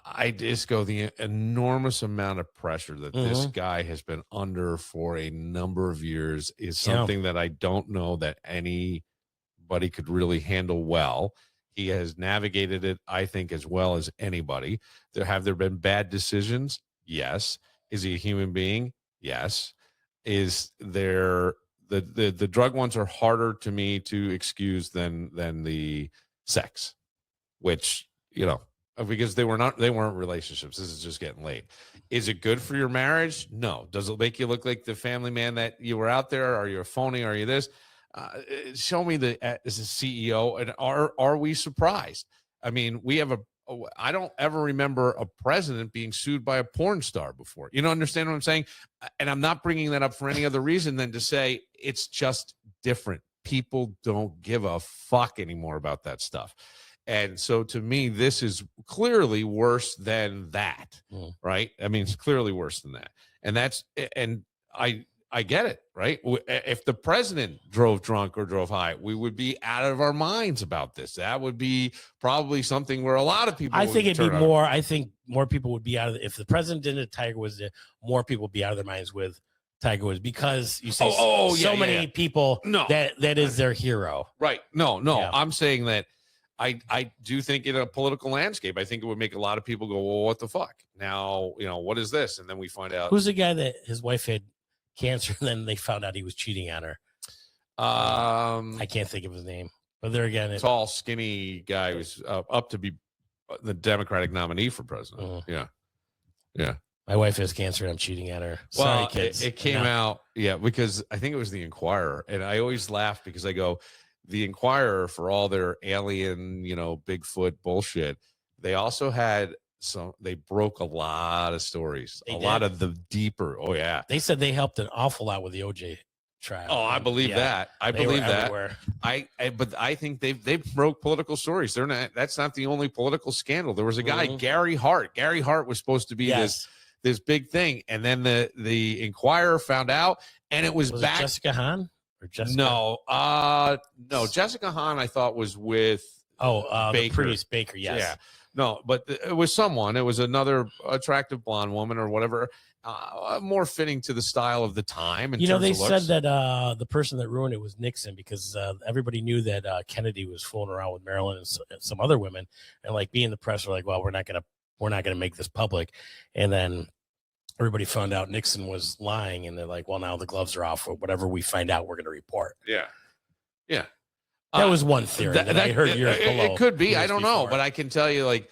I just go the enormous amount of pressure that this guy has been under for a number of years is something that I don't know that anybody could really handle well. He has navigated it, I think, as well as anybody. Have there been bad decisions? Yes. Is he a human being? Yes. Is there the drug ones are harder to me to excuse than the sex, which, because they weren't relationships. This is just getting late. Is it good for your marriage? No. Does it make you look like the family man that you were out there? Are you a phony? Are you this? show me as a CEO, and are we surprised? I mean, I don't ever remember a president being sued by a porn star before. You know, understand what I'm saying? And I'm not bringing that up for any other reason than to say it's just different. People don't give a fuck anymore about that stuff. And so to me, this is clearly worse than that, right? I mean, it's clearly worse than that. And I get it, right? If the president drove drunk or drove high, we would be out of our minds about this. That would be probably something where a lot of people. I think it'd be more. I think more people would be out of. If the president didn't, Tiger Woods did, more people would be out of their minds with Tiger Woods, because you say so many people. No, that is their hero. Right? No. Yeah. I'm saying that. I do think in a political landscape, I think it would make a lot of people go, well, what the fuck? Now, what is this? And then we find out. Who's the guy that his wife had cancer, and then they found out he was cheating on her? I can't think of his name. But there again, tall, skinny guy who's up to be the Democratic nominee for president. Yeah. My wife has cancer, and I'm cheating on her. Sorry, well, kids. It came out, because I think it was the Inquirer, and I always laugh because I go, the Inquirer, for all their alien, Bigfoot bullshit, they also had they broke a lot of stories, lot of the deeper. Oh yeah. They said they helped an awful lot with the OJ trial. Oh, I believe that. I believe that. But I think they broke political stories. That's not the only political scandal. There was a guy, Gary Hart. Gary Hart was supposed to be this big thing. And then the Inquirer found out, and it was back. It Jessica Hahn? Or Jessica? No, Jessica Hahn, I thought, was with Baker. The Prius Baker, yes. Yeah. No, but it was someone. It was another attractive blonde woman or whatever, more fitting to the style of the time. They said that the person that ruined it was Nixon, because everybody knew that Kennedy was fooling around with Marilyn and some other women, and like being the press were like, well, we're not gonna make this public, and then everybody found out Nixon was lying, and they're like, well, now the gloves are off, or whatever we find out, we're going to report. Yeah. That was one theory that I heard years below. It could be. I don't know. But I can tell you,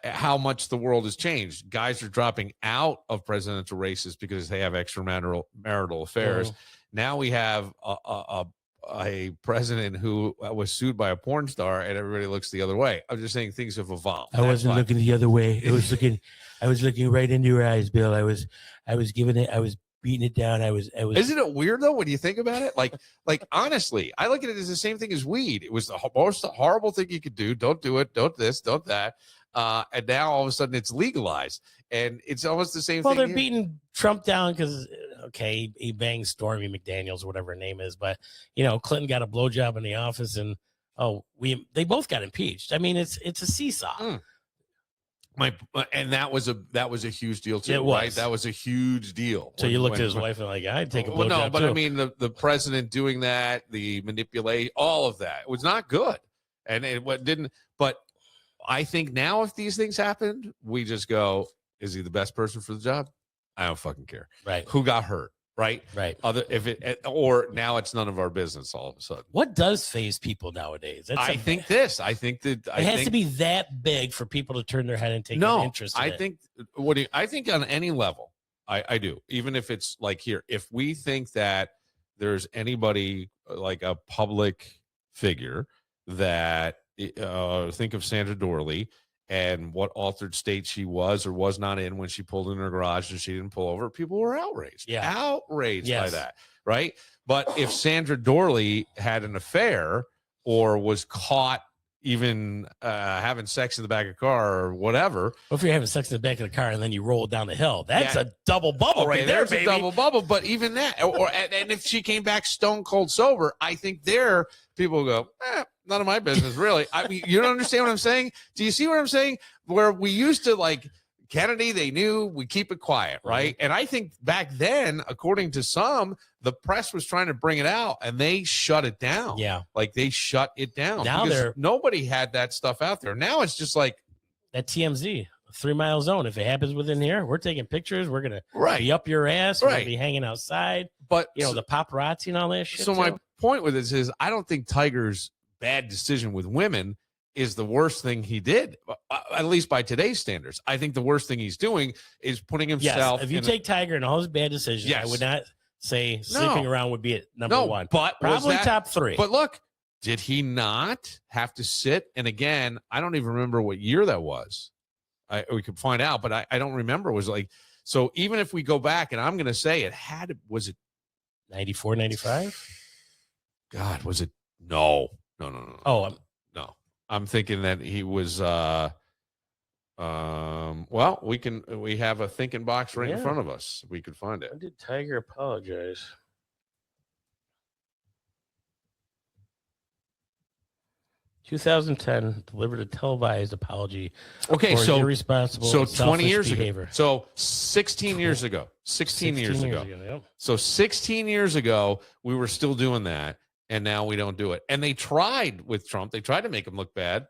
how much the world has changed. Guys are dropping out of presidential races because they have extramarital affairs. Now we have a president who was sued by a porn star, and everybody looks the other way. I'm just saying things have evolved. I wasn't looking the other way. I was looking right into your eyes, Bill. I was beating it down. I was. Isn't it weird though when you think about it? Like honestly, I look at it as the same thing as weed. It was the most horrible thing you could do. Don't do it. Don't this. Don't that. And now all of a sudden it's legalized, and it's almost the same thing. Well, they're beating Trump down because he banged Stormy McDaniels or whatever her name is, but Clinton got a blowjob in the office, and they both got impeached. I mean, it's a seesaw. And that was a huge deal too, right? That was a huge deal. So you looked at his wife and I'd take a blowjob. No, but too. I mean the president doing that, the manipulate, all of that, it was not good, and it didn't. But I think now if these things happened, we just go, is he the best person for the job? I don't fucking care. Right? Who got hurt? Right. Or now it's none of our business all of a sudden. What does phase people nowadays? I think it has to be that big for people to turn their head and take an interest in it. I think on any level, I do. Even if it's like here, if we think that there's anybody like a public figure that think of Sandra Dorley and what altered state she was or was not in when she pulled in her garage and she didn't pull over, people were outraged. Outraged by that, right? But if Sandra Dorley had an affair or was caught even having sex in the back of a car or whatever. Well, if you're having sex in the back of the car and then you roll down the hill, that's a double bubble right there, baby. A double bubble. But even that, and if she came back stone cold sober, I think there people go, none of my business, really. I mean, you don't understand what I'm saying? Do you see what I'm saying? Where we used to like Kennedy, they knew we keep it quiet, right? And I think back then, according to some, the press was trying to bring it out and they shut it down. Yeah. Like they shut it down. Now nobody had that stuff out there. Now it's just like that TMZ 3 mile zone. If it happens within here, we're taking pictures. We're going to be up your ass. We're going to be hanging outside. But the paparazzi and all that shit. So my point with this is I don't think Tiger's bad decision with women is the worst thing he did, at least by today's standards. I think the worst thing he's doing is putting himself. If you take Tiger and all his bad decisions, I would not say sleeping around would be at number one. But probably top 3. But look, did he not have to sit? And again, I don't even remember what year that was. We could find out, but I don't remember. It was like, so even if we go back, and I'm going to say was it 94, 95? God, was it? No. Oh, no. I'm thinking that he was, well, we have a thinking box right in front of us. We could find it. When did Tiger apologize? 2010 delivered a televised apology. Okay, for so irresponsible, so 20 years behavior. ago. So 16 years ago. 16 years ago. Yep. So 16 years ago, we were still doing that, and now we don't do it. And they tried with Trump. They tried to make him look bad.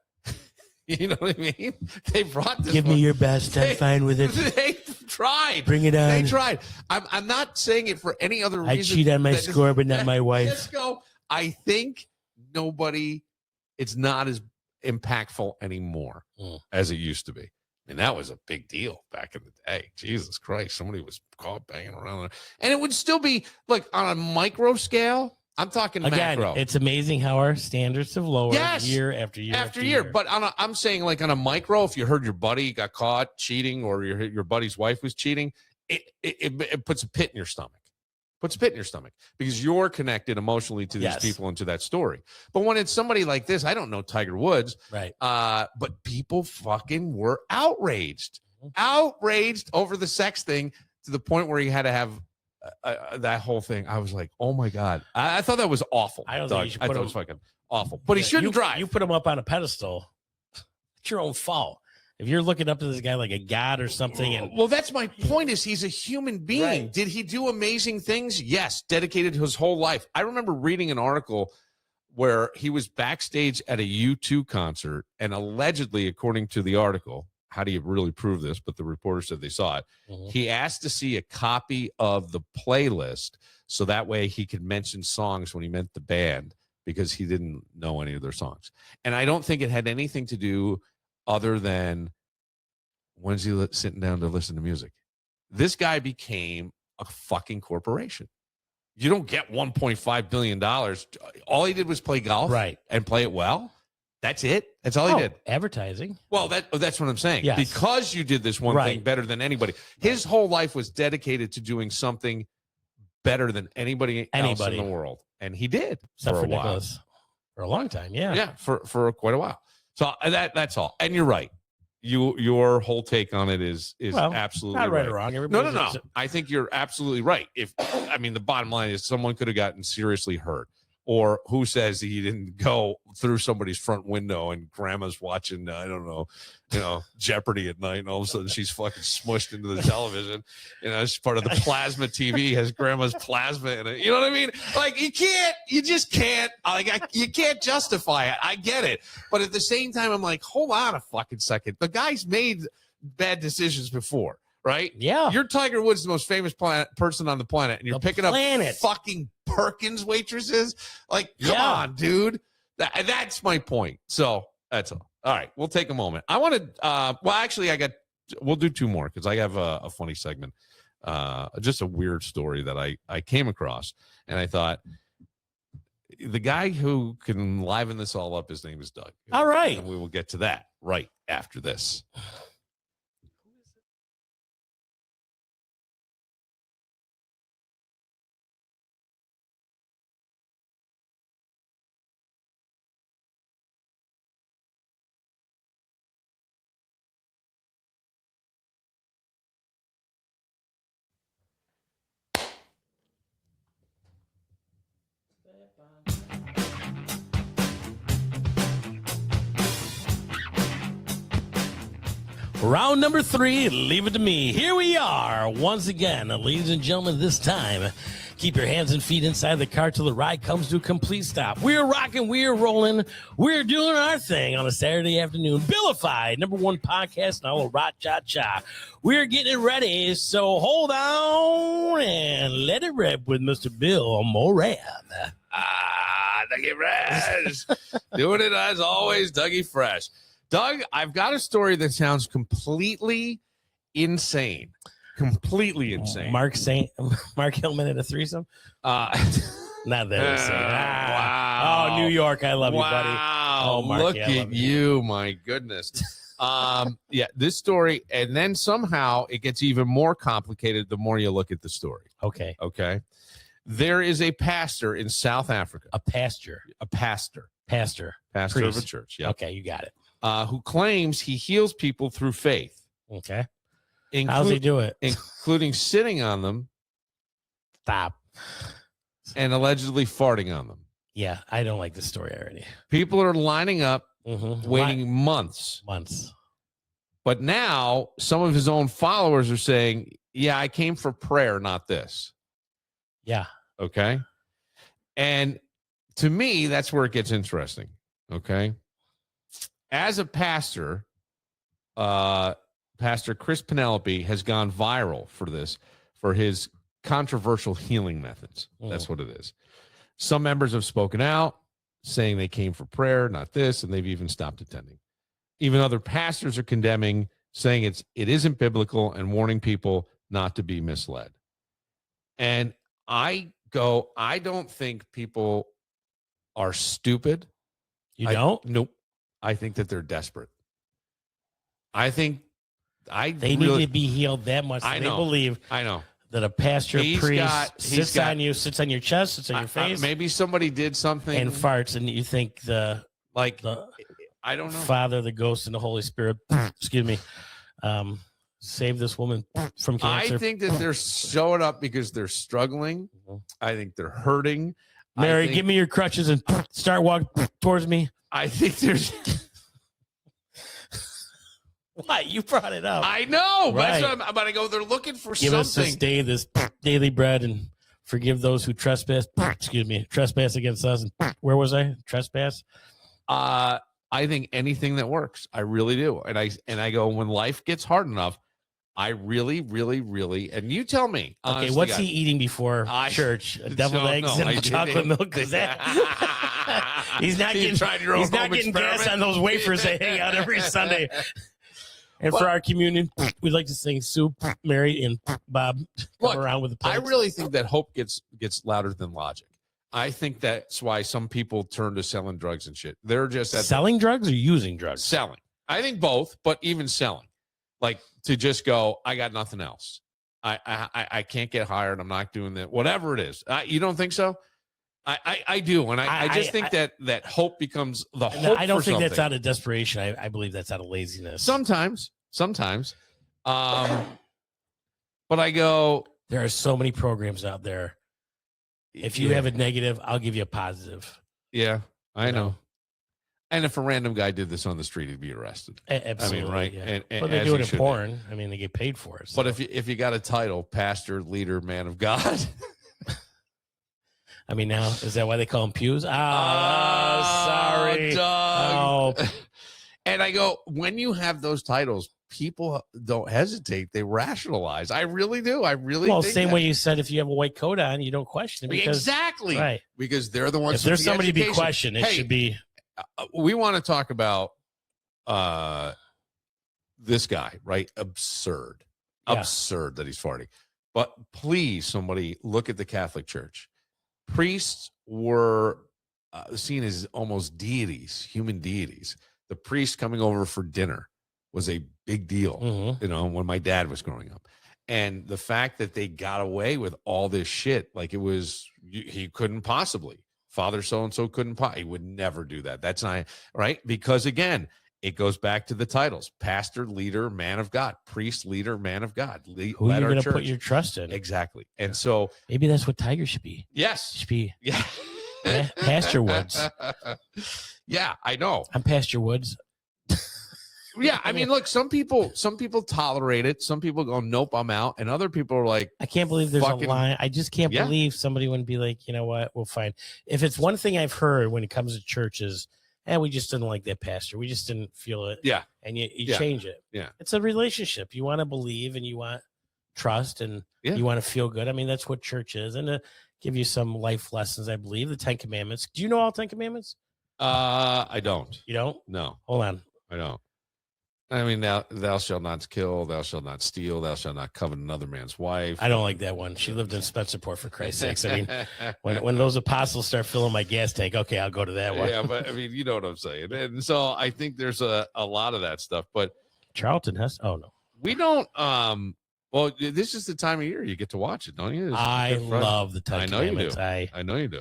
You know what I mean? They brought this. Give me your best. I'm fine with it. They tried. Bring it on. They tried. I'm not saying it for any other reason. I cheat on my score, but not my wife. Let's go. I think it's not as impactful anymore as it used to be. And that was a big deal back in the day. Jesus Christ. Somebody was caught banging around there. And it would still be like on a micro scale. I'm talking again, macro. It's amazing how our standards have lowered year after year after year. But I'm saying like on a micro, if you heard your buddy got caught cheating or your buddy's wife was cheating, it puts a pit in your stomach. Puts a pit in your stomach because you're connected emotionally to these people and to that story. But when it's somebody like this, I don't know Tiger Woods, right? But people fucking were outraged over the sex thing to the point where he had to have that whole thing. I was like, oh my God. I thought that was awful. I thought it was fucking awful. But he shouldn't drive. You put him up on a pedestal. It's your own fault. If you're looking up to this guy like a god or something. Well, that's my point is he's a human being. Right. Did he do amazing things? Yes. Dedicated his whole life. I remember reading an article where he was backstage at a U2 concert and allegedly, according to the article, how do you really prove this? But the reporter said they saw it. Mm-hmm. He asked to see a copy of the playlist so that way he could mention songs when he meant the band because he didn't know any of their songs. And I don't think it had anything to do other than when's he sitting down to listen to music? This guy became a fucking corporation. You don't get $1.5 billion. All he did was play golf and play it well. That's it. That's all he did. Advertising. Well, that's what I'm saying. Yes. Because you did this one thing better than anybody. His whole life was dedicated to doing something better than anybody else in the world. And he did. Except for Nicholas. For a long time, yeah. Yeah, for quite a while. So that's all. And you're right. Your whole take on it is absolutely not right or wrong. No. I think you're absolutely right. The bottom line is someone could have gotten seriously hurt. Or who says he didn't go through somebody's front window and grandma's watching, I don't know, Jeopardy at night, and all of a sudden she's fucking smushed into the television. It's part of the plasma TV, has grandma's plasma in it. You know what I mean? Like, you just can't, you can't justify it. I get it. But at the same time, I'm like, hold on a fucking second. The guy's made bad decisions before. Right? Yeah. You're Tiger Woods, the most famous person on the planet, and you're picking up fucking Perkins waitresses. Like, come on, dude. That's my point. So that's all. All right, we'll take a moment. I want to. We'll do two more because I have a funny segment, just a weird story that I came across, and I thought the guy who can liven this all up, his name is Doug. All right, and we will get to that right after this. Round number 3, leave it to me. Here we are once again, ladies and gentlemen. This time, keep your hands and feet inside the car till the ride comes to a complete stop. We're rocking, we're rolling, we're doing our thing on a Saturday afternoon. Billified, #1 podcast in all of Rock Cha Cha. We're getting it ready, so hold on and let it rip with Mr. Bill Moran. Dougie Fresh. Doing it as always, Dougie Fresh. Doug, I've got a story that sounds completely insane. completely insane. Mark Hillman had a threesome. Uh, Not that insane. Wow. Oh, New York, I love you, buddy. Wow. Oh, Mark, look I love at you. My goodness. Yeah, this story, and then somehow it gets even more complicated the more you look at the story. Okay. There is a pastor in South Africa. A pastor Pastor Priest. of a church. Yeah. Okay, you got it. Who claims he heals people through faith. Okay. How's he do it? Including sitting on them. Stop. And allegedly farting on them. Yeah, I don't like this story already. People are lining up, waiting months. But now some of his own followers are saying, yeah, I came for prayer, not this. Yeah. Okay. And to me, that's where it gets interesting. Okay. As a pastor, Pastor Chris Penelope has gone viral for this, for his controversial healing methods. That's what it is. Some members have spoken out saying they came for prayer, not this, and they've even stopped attending. Even other pastors are condemning, saying it isn't biblical and warning people not to be misled. And I don't think people are stupid. You don't? Nope. I think that they're desperate. They need to be healed that much. I They know. believe I know. that a pastor priest sits on you, sits on your chest, sits on your face. Maybe somebody did something and farts, and you think I don't know. Father, the Ghost, and the Holy Spirit, excuse me, save this woman from cancer. I think that they're showing up because they're struggling. I think they're hurting. Mary, give me your crutches and start walking towards me. I think there's. What? You brought it up. I know. Right. That's what I'm about to go. They're looking for Give something. us this day, this daily bread, and forgive those who trespass. Excuse me, trespass against us. And where was I? Trespass. I think anything that works. I really do. And I go, when life gets hard enough, I really, really, really. And you tell me. Okay, what's he eating before church? Deviled eggs and chocolate milk. Is that? He's not getting gas on those wafers they hang out every Sunday. And for our communion, we'd like to sing Sue, Mary, and Bob come around with the plates. I really think that hope gets louder than logic. I think that's why some people turn to selling drugs and shit. They're just selling drugs or using drugs? Selling. I think both, but even selling. Like to just go, I got nothing else. I can't get hired. I'm not doing that. Whatever it is. You don't think so? I do, and I just think that hope becomes the hope. I don't think that's out of desperation. I believe that's out of laziness. Sometimes. But I go, there are so many programs out there. If you have a negative, I'll give you a positive. Yeah, I know. And if a random guy did this on the street, he'd be arrested. Absolutely, I mean, right? Yeah. And they do it in porn. I mean, they get paid for it. So. But if you got a title, pastor, leader, man of God. I mean, now, is that why they call them pews? Sorry. Doug. Oh. And I go, when you have those titles, people don't hesitate. They rationalize. I really do. I really think same way you said, if you have a white coat on, you don't question it. Because, exactly. Right. Because they're the ones. If there's somebody to be questioned, it should be. We want to talk about this guy, right? Absurd that he's farting. But please, somebody look at the Catholic Church. Priests were seen as almost deities, human deities. The priest coming over for dinner was a big deal, when my dad was growing up. And the fact that they got away with all this shit, like it was, he couldn't possibly. Father so-and-so couldn't he would never do that. That's not right. Because again, it goes back to the titles: pastor, leader, man of God; priest, leader, man of God. Who are you going to put your trust in? Exactly. And so maybe that's what Tiger should be. Yes. Should be. Yeah. Pastor Woods. Yeah, I know. I'm Pastor Woods. Yeah, I mean, look, some people tolerate it. Some people go, nope, I'm out. And other people are like, I can't believe there's a line. I just can't believe somebody wouldn't be like, you know what, we'll find. If it's one thing I've heard when it comes to churches, we just didn't like that pastor. We just didn't feel it. Yeah. And you change it. Yeah. It's a relationship. You want to believe and you want trust and you want to feel good. I mean, that's what church is. And to give you some life lessons, I believe, the 10 Commandments. Do you know all 10 Commandments? I don't. You don't? No. Hold on. I don't. I mean, thou shalt not kill, thou shalt not steal, thou shalt not covet another man's wife. I don't like that one. She lived in Spencerport, for Christ's sakes. I mean, when those apostles start filling my gas tank, okay, I'll go to that one. Yeah, but I mean, you know what I'm saying. And so I think there's a lot of that stuff. But Charlton Heston. Oh no, we don't. Well, this is the time of year you get to watch it, don't you? I love the Ten Commandments. I know you do.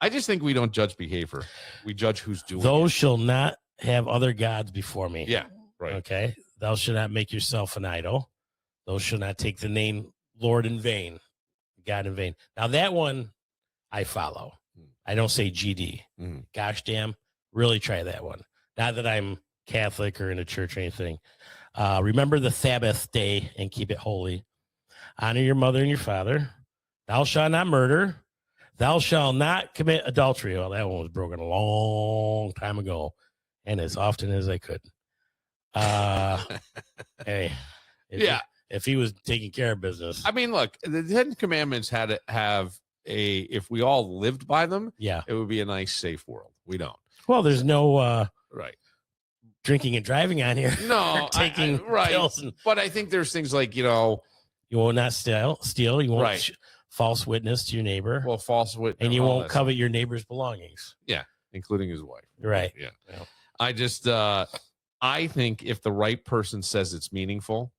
I just think we don't judge behavior. We judge who's doing those it. Shall not have other gods before me. Yeah, right. Okay. Thou shalt not make yourself an idol. Thou shalt not take the name Lord in vain, God in vain. Now that one I follow. I don't say GD. Gosh damn, really try that one. Not that I'm Catholic or in a church or anything. Remember the Sabbath day and keep it holy. Honor your mother and your father. Thou shalt not murder. Thou shalt not commit adultery. Well, that one was broken a long time ago, and as often as I could. Hey, if he was taking care of business. I mean, look, the Ten Commandments had to have if we all lived by them, it would be a nice, safe world. We don't. Well, there's no right drinking and driving on here. No, taking pills. But I think there's things like, you will not steal. You won't false witness to your neighbor. Well, false witness. And you won't covet your neighbor's belongings. Yeah, including his wife. Right. Yeah. I just, I think if the right person says it's meaningful,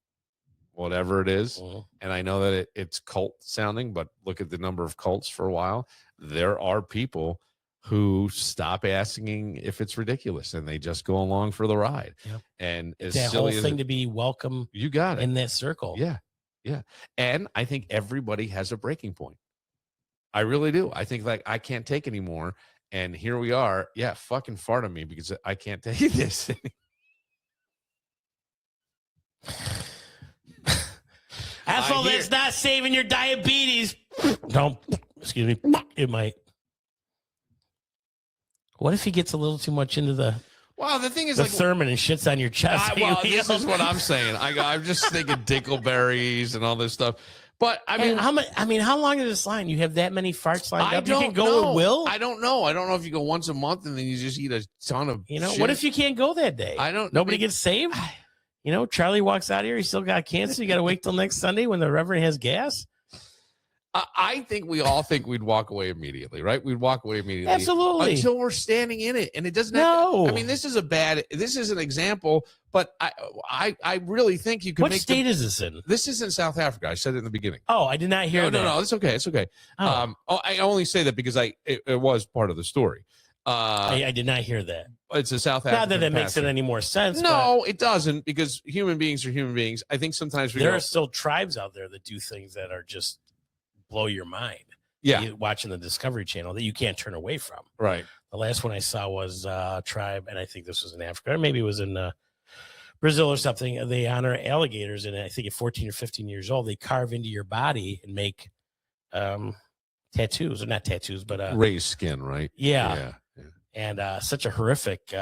whatever it is, and I know that it's cult sounding, but look at the number of cults for a while. There are people who stop asking if it's ridiculous and they just go along for the ride. Yep. And it's that whole thing to be welcome. You got it in that circle. Yeah. Yeah. And I think everybody has a breaking point. I really do. I think like I can't take anymore. And here we are. Yeah. Fucking fart on me because I can't take this. Asshole, that's not saving your diabetes. Don't, excuse me. It might. What if he gets a little too much into the the thing is the Thurman and shits on your chest? This is what I'm saying. I'm just thinking dingleberries and all this stuff. But I mean, how long is this line? You have that many farts lined up? You can go with Will? I don't know. I don't know if you go once a month and then you just eat a ton of shit. What if you can't go that day? Nobody gets saved? Charlie walks out here. He still got cancer. You got to wait till next Sunday when the Reverend has gas. I think we all think we'd walk away immediately, right? We'd walk away immediately. Absolutely. Until we're standing in it. And it doesn't this is an example, but I really think you could What state is this in? This is in South Africa. I said it in the beginning. Oh, I did not hear that. No, it's okay. It's okay. I only say that because it was part of the story. I did not hear that. It's a South African. Not that it makes it any more sense. No, it doesn't, because human beings are human beings. I think sometimes there are still tribes out there that do things that are just blow your mind. Yeah. Watching the Discovery Channel that you can't turn away from. Right. The last one I saw was tribe, and I think this was in Africa, or maybe it was in Brazil or something. They honor alligators, and I think at 14 or 15 years old, they carve into your body and make tattoos, or not tattoos, but raised skin, right? Yeah. And such a horrific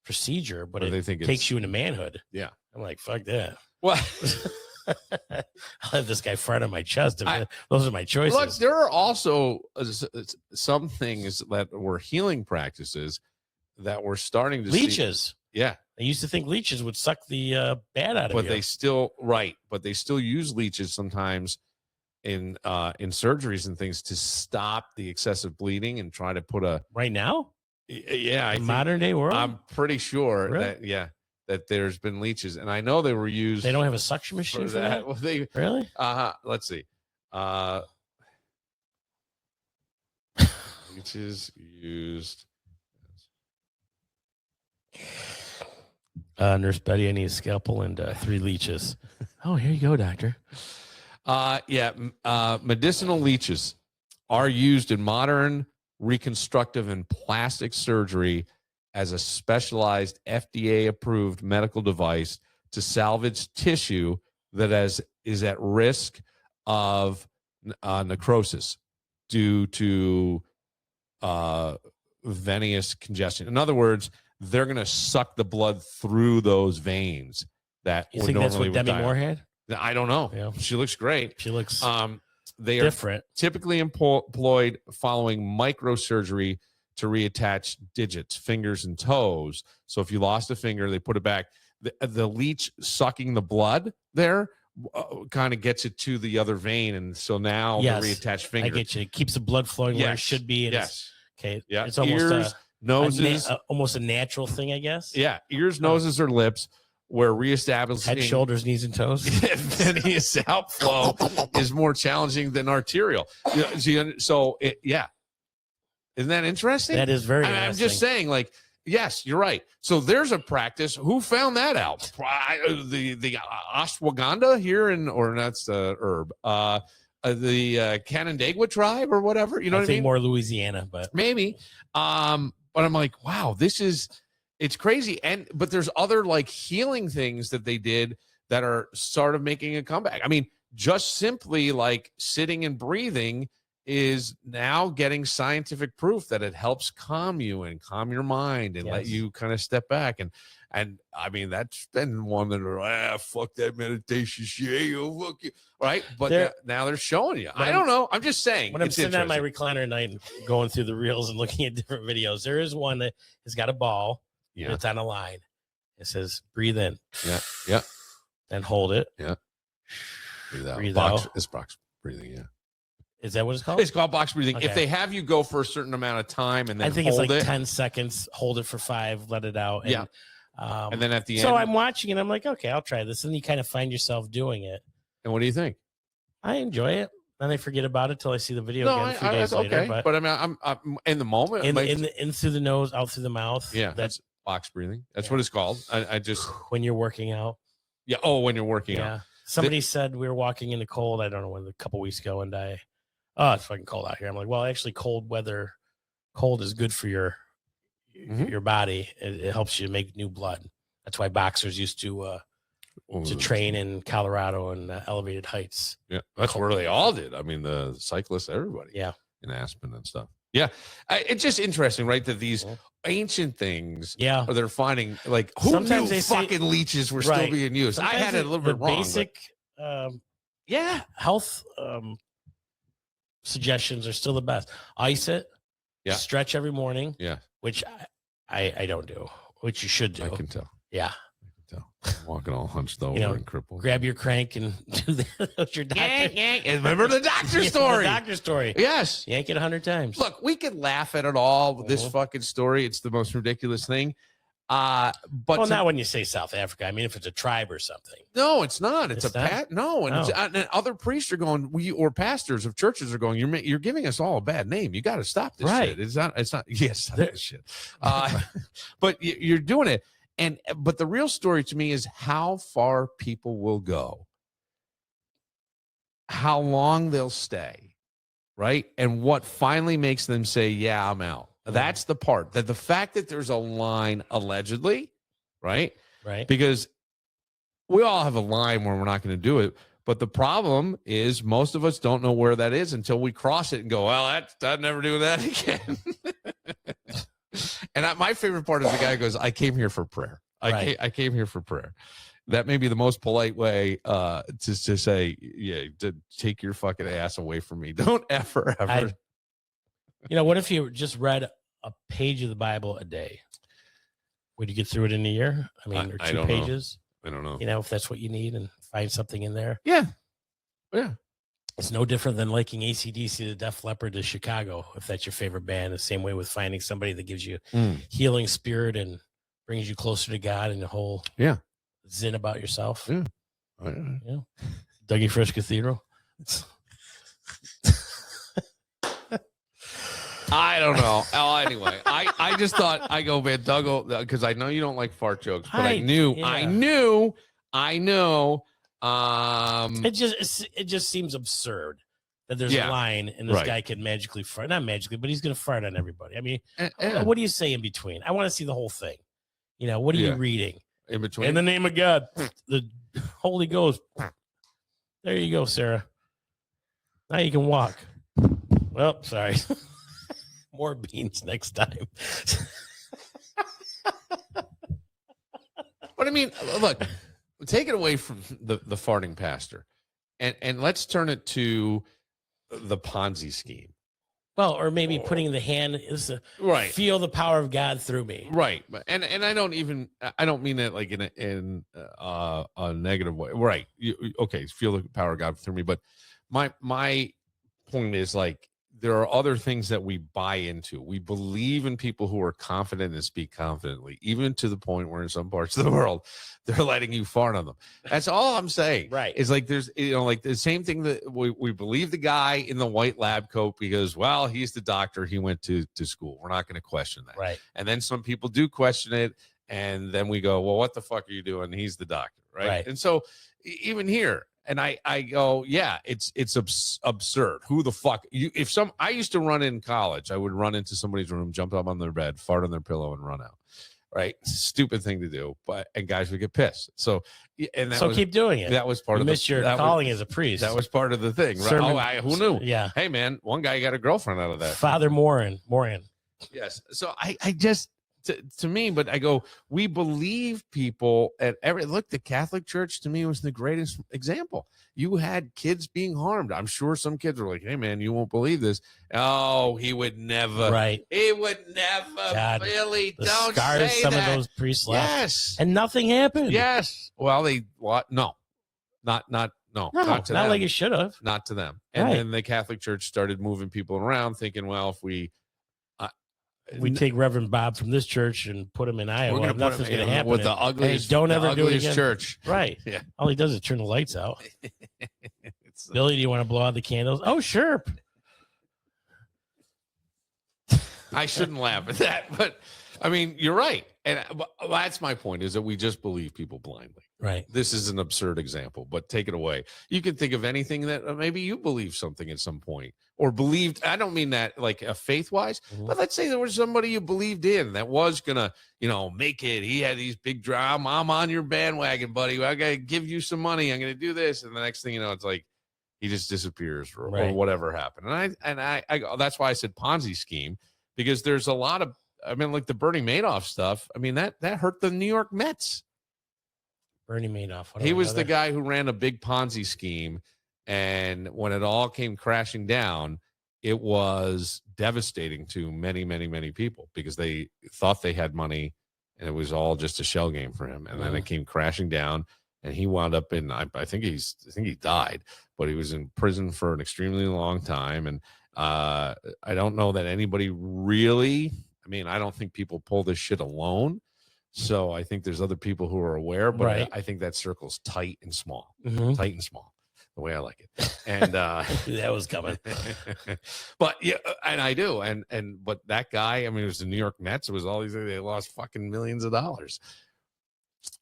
procedure, but they think takes you into manhood. Yeah. I'm like, fuck that. Well, I'll have this guy fart on my chest. Those are my choices. Look, there are also some things that were healing practices that we're starting to leeches. See. Yeah. I used to think leeches would suck the bad out of you. But they still use leeches sometimes in surgeries and things to stop the excessive bleeding and try to put right now. Yeah, in modern day world, I'm pretty sure really? that there's been leeches, and I know they were used. They don't have a suction machine for that. Well, really? Let's see. Leeches used. Nurse Betty, I need a scalpel and 3 leeches. Oh, here you go, doctor. Medicinal leeches are used in modern reconstructive and plastic surgery as a specialized FDA-approved medical device to salvage tissue that is at risk of necrosis due to venous congestion. In other words, they're going to suck the blood through those veins that you think that's what Demi Moore had? I don't know. Yeah. She looks great. She looks they different. Are typically employed following microsurgery to reattach digits, fingers, and toes. So if you lost a finger, they put it back. The leech sucking the blood there kind of gets it to the other vein, and so now the reattached finger. I get you. It keeps the blood flowing where it should be. Okay. Yeah. It's almost ears, noses, almost a natural thing, I guess. Yeah. Ears, noses, or lips, where reestablishing head, shoulders, knees, and toes. Venous outflow is more challenging than arterial. So isn't that interesting? That is very interesting. I'm just saying, like, yes, you're right. So there's a practice. Who found that out? The ashwagandha here that's the herb. The Canandaigua tribe or whatever. You know what I mean? More Louisiana, but maybe. But I'm like, wow, it's crazy. But there's other like healing things that they did that are sort of making a comeback. I mean, just simply like sitting and breathing is now getting scientific proof that it helps calm you and calm your mind and let you kind of step back. And I mean, that's been one that fuck that meditation shit, fuck you, right? But now they're showing you. I don't know. I'm just saying. When I'm sitting on my recliner at night and going through the reels and looking at different videos, there is one that has got a ball. Yeah. It's on a line. It says, breathe in. Yeah. Yeah. Then hold it. Yeah. Breathe out. Breathe out. It's box breathing. Yeah. Is that what it's called? It's called box breathing. Okay. If they have you go for a certain amount of time and then I think it's like 10 seconds, hold it for 5, let it out. And, and then at the end. So I'm watching and I'm like, okay, I'll try this. And you kind of find yourself doing it. And what do you think? I enjoy it. Then I forget about it till I see the video again a few days later. Okay. But I mean, I'm in the moment. In through the nose, out through the mouth. Yeah. That's box breathing. That's what it's called. I just. When you're working out. Yeah. Oh, when you're working out. Somebody said we were walking in the cold. I don't know when, a couple weeks ago, and it's fucking cold out here. I'm like, well, actually, cold is good for your body. It helps you make new blood. That's why boxers used to train in Colorado and elevated heights. Yeah, that's where they all did. I mean, the cyclists, everybody. Yeah, in Aspen and stuff. Yeah, it's just interesting, right? That these ancient things, they're finding like who sometimes knew fucking leeches were still being used. Sometimes I had it a little bit wrong. Basic, health suggestions are still the best. Ice it, stretch every morning. Yeah, which I don't do, which you should do. I can tell. Yeah. I'm walking all hunched over and crippled. Grab your crank and do that. That's your doctor. Yank. Remember the doctor story. The doctor story. Yes. Yank it 100 times. Look, we could laugh at it all with this fucking story. It's the most ridiculous thing. But not when you say South Africa. I mean, if it's a tribe or something. No, it's not. It's a pat. No, and other priests are going. Or pastors of churches are going. You're giving us all a bad name. You got to stop this shit. It's not. Yes, stop this shit. But you're doing it. But the real story to me is how far people will go, how long they'll stay, right? And what finally makes them say, yeah, I'm out. That's the part, that the fact that there's a line allegedly, right? Right. Because we all have a line where we're not going to do it. But the problem is most of us don't know where that is until we cross it and go, well, I'd never do that again. And my favorite part is the guy who goes, I came here for prayer. I came here for prayer. That may be the most polite way to say, to take your fucking ass away from me. Don't ever. What if you just read a page of the Bible a day? Would you get through it in a year? I mean, or 2 pages? I don't know. If that's what you need and find something in there. Yeah. Yeah. It's no different than liking AC/DC, the Def Leppard to Chicago, if that's your favorite band. The same way with finding somebody that gives you healing spirit and brings you closer to God and the whole zen about yourself. Yeah. Dougie Fresh Cathedral. I don't know. Anyway, I just thought, I go, man, Doug, because I know you don't like fart jokes, but I knew. It just seems absurd that there's a line and this guy can magically fart. Not magically, but he's going to fart on everybody. I mean, what do you say in between? I want to see the whole thing. What are you reading? In between? In the name of God, the Holy Ghost. There you go, Sarah. Now you can walk. Well, sorry. More beans next time. But I mean, look, take it away from the farting pastor and let's turn it to the Ponzi scheme. Well, or maybe putting the hand is right. Feel the power of God through me. Right. And I don't mean that like in a negative way. Right. Okay. Feel the power of God through me. But my point is like, there are other things that we buy into. We believe in people who are confident and speak confidently, even to the point where in some parts of the world, they're letting you fart on them. That's all I'm saying. Right. It's like there's, like the same thing that we believe the guy in the white lab coat because, well, he's the doctor. He went to school. We're not going to question that. Right. And then some people do question it. And then we go, well, what the fuck are you doing? He's the doctor. Right. And so even here, and I go, yeah, it's absurd. Who the fuck I used to run in college, I would run into somebody's room, jump up on their bed, fart on their pillow, and run out. Right, stupid thing to do, and guys would get pissed. So keep doing it. That was part of your calling as a priest. That was part of the thing, right? Who knew? Yeah. Hey, man, one guy got a girlfriend out of that. Father Moran. Yes. So I just. To me, but I go, we believe people at the Catholic Church to me was the greatest example. You had kids being harmed. I'm sure some kids were like, hey man, you won't believe this. Oh, he would never. Right. He would never. God, Billy, the don't scars say some that. of those priests left. Yes. And nothing happened. Yes. Well, no, not to them. Like it should have. Not to them. And then the Catholic Church started moving people around thinking, well, if we take Reverend Bob from this church and put him in Iowa, nothing's going to happen. With the ugliest, don't ever do it again. church. Right. Yeah. All he does is turn the lights out. Billy, do you want to blow out the candles? Oh, sure. I shouldn't laugh at that, but I mean, you're right. And that's my point, is that we just believe people blindly. Right. This is an absurd example, but take it away. You can think of anything that maybe you believe something at some point or believed. I don't mean that like faith wise, but let's say there was somebody you believed in that was going to, make it. He had these big drama. I'm on your bandwagon, buddy. I got to give you some money. I'm going to do this. And the next thing you know, it's like he just disappears or whatever happened. And I that's why I said Ponzi scheme, because there's a lot of, like the Bernie Madoff stuff. I mean, that hurt the New York Mets. Bernie Madoff. He was the guy who ran a big Ponzi scheme. And when it all came crashing down, it was devastating to many, many, many people because they thought they had money and it was all just a shell game for him. And then it came crashing down and he wound up in, I think he died, but he was in prison for an extremely long time. And I don't know that anybody really, I don't think people pull this shit alone. So I think there's other people who are aware, but I think that circle's tight and small, tight and small, the way I like it. And that was coming. But yeah, and I do. But that guy, it was the New York Mets. It was all these, they lost fucking millions of dollars.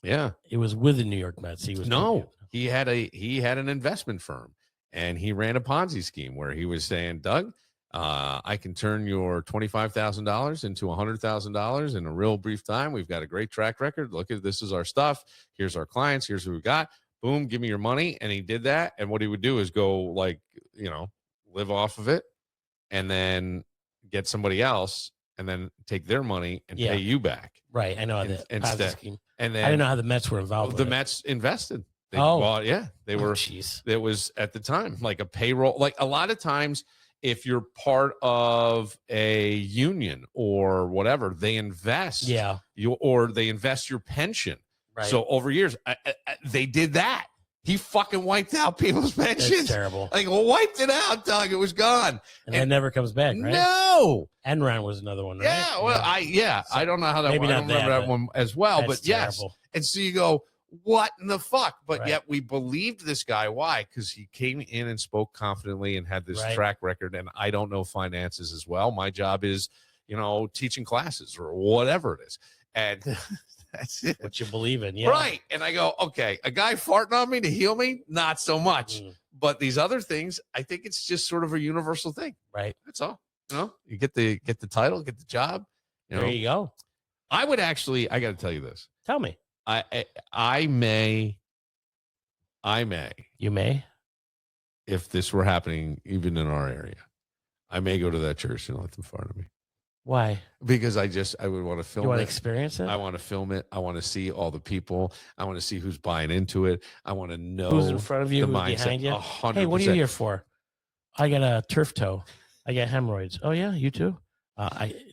Yeah. It was with the New York Mets. He had an investment firm and he ran a Ponzi scheme where he was saying, Doug, I can turn your $25,000 into $100,000 in a real brief time. We've got a great track record. Look at this is our stuff. Here's our clients. Here's who we got. Boom, give me your money. And he did that. And what he would do is go live off of it and then get somebody else and then take their money and pay you back. Right. I know that instead. Scheme. And then I didn't know how the Mets were involved. The Mets invested. They bought, they were. It was at the time like a payroll. Like a lot of times, if you're part of a union or whatever, they invest or they invest your pension. Right. So over years, they did that. He fucking wiped out people's pensions. That's terrible. Like, wiped it out, Doug. It was gone. And it never comes back, right? No. Enron was another one, right? Yeah. Well, I don't know how that maybe I don't remember that one as well, but yes. Terrible. And so you go, what in the fuck? But yet we believed this guy. Why? Because he came in and spoke confidently and had this track record. And I don't know finances as well. My job is, teaching classes or whatever it is. And that's it. What you believe in. Yeah. Right. And I go, okay, a guy farting on me to heal me? Not so much. But these other things, I think it's just sort of a universal thing. Right. That's all. You get the title, get the job. There you go. I would actually, I got to tell you this. Tell me. I may. You may. If this were happening even in our area, I may go to that church and let them fart at me. Why? Because I would want to film it. You want to experience it? I want to film it. I want to see all the people. I want to see who's buying into it. I want to know who's in front of you, who's behind you. 100%. Hey, what are you here for? I got a turf toe. I get hemorrhoids. Oh yeah, you too.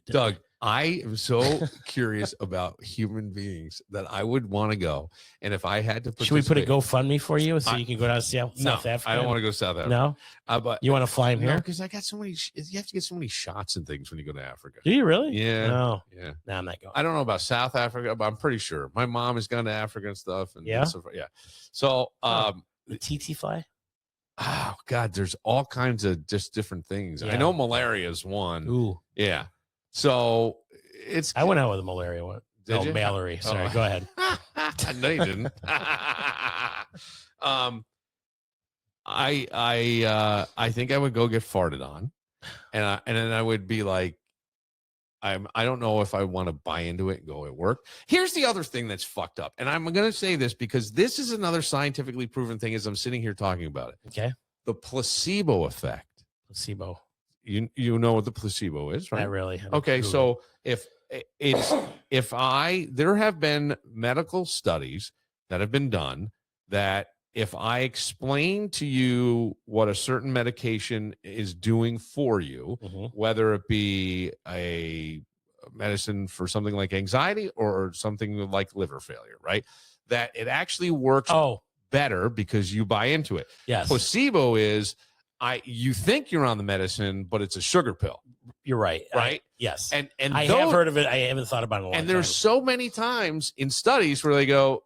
Doug, I am so curious about human beings that I would want to go. And if I had to, should we put a GoFundMe for you so you can go down to South Africa? I don't want to go to South Africa. No, but you want to fly him here? Because I got so many. You have to get so many shots and things when you go to Africa. Do you really? Yeah. No. Yeah. No, I'm not going. I don't know about South Africa, but I'm pretty sure my mom has gone to Africa and stuff. And yeah. Yeah. So, the TT fly. Oh God, there's all kinds of just different things. Yeah. I know malaria is one. Ooh. Yeah. So it's. I went out with a malaria one. Did you? Mallory. Sorry. Go ahead. No, you didn't. I think I would go get farted on, and then I would be like, I don't know if I want to buy into it and go, it worked. Here's the other thing that's fucked up, and I'm going to say this because this is another scientifically proven thing. As I'm sitting here talking about it, okay, the placebo effect. Placebo. You know what the placebo is, right? Not really. Okay, so there have been medical studies that have been done that if I explain to you what a certain medication is doing for you, whether it be a medicine for something like anxiety or something like liver failure, right? That it actually works better because you buy into it. Yes. Placebo is you think you're on the medicine, but it's a sugar pill. You're right. Right? Yes. And I have heard of it. I haven't thought about it in a long time. And there's so many times in studies where they go,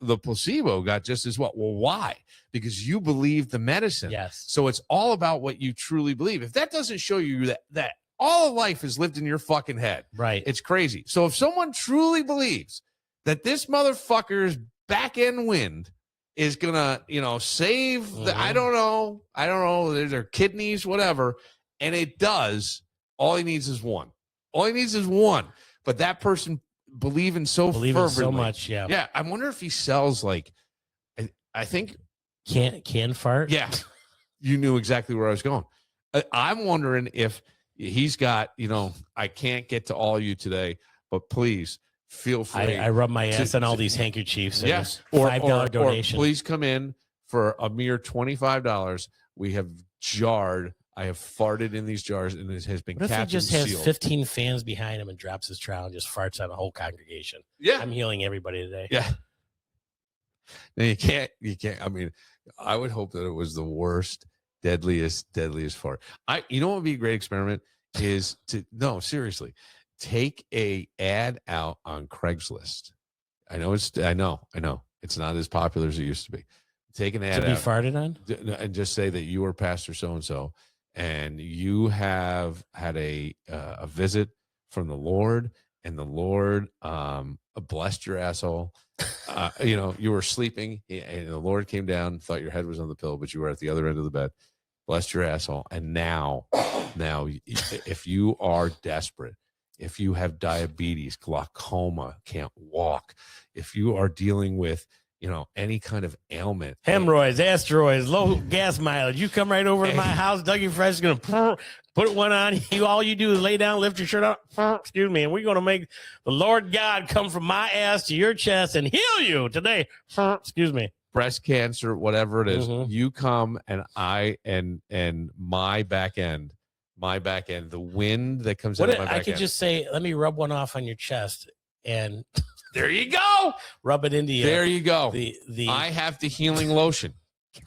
the placebo got just as well. Well, why? Because you believe the medicine. Yes. So it's all about what you truly believe. If that doesn't show you that all of life is lived in your fucking head, right? It's crazy. So if someone truly believes that this motherfucker's back end wind is gonna, save the, I don't know, their kidneys, whatever, and it does, all he needs is one. But that person believing fervently so much, yeah. Yeah, I wonder if he sells I think can fart. Yeah, you knew exactly where I was going. I'm wondering if he's got, I can't get to all you today, but please feel free. I rub my ass on all these handkerchiefs. Yes, $5 donation. Or please come in for a mere $25. We have jarred. I have farted in these jars, and it has been capped and sealed. What if he just has 15 fans behind him and drops his trowel and just farts on a whole congregation? Yeah, I'm healing everybody today. Yeah. Now you can't. I mean, I would hope that it was the worst, deadliest fart. You know what would be a great experiment is seriously, take a ad out on Craigslist. I know it's not as popular as it used to be. Take an ad to be out, farted on, and just say that you are Pastor so and so, and you have had a visit from the Lord, and the Lord blessed your asshole. You were sleeping, and the Lord came down, thought your head was on the pillow, but you were at the other end of the bed. Blessed your asshole, and now, if you are desperate. If you have diabetes, glaucoma, can't walk, if you are dealing with, any kind of ailment, hemorrhoids, asteroids, low gas mileage, you come right over to my house. Dougie Fresh is going to put one on you. All you do is lay down, lift your shirt up. Excuse me. And we're going to make the Lord God come from my ass to your chest and heal you today. Excuse me. Breast cancer, whatever it is, you come and my back end, the wind that comes out of my back end. I could just say, let me rub one off on your chest, and there you go. Rub it into you. There you go. The I have the healing lotion.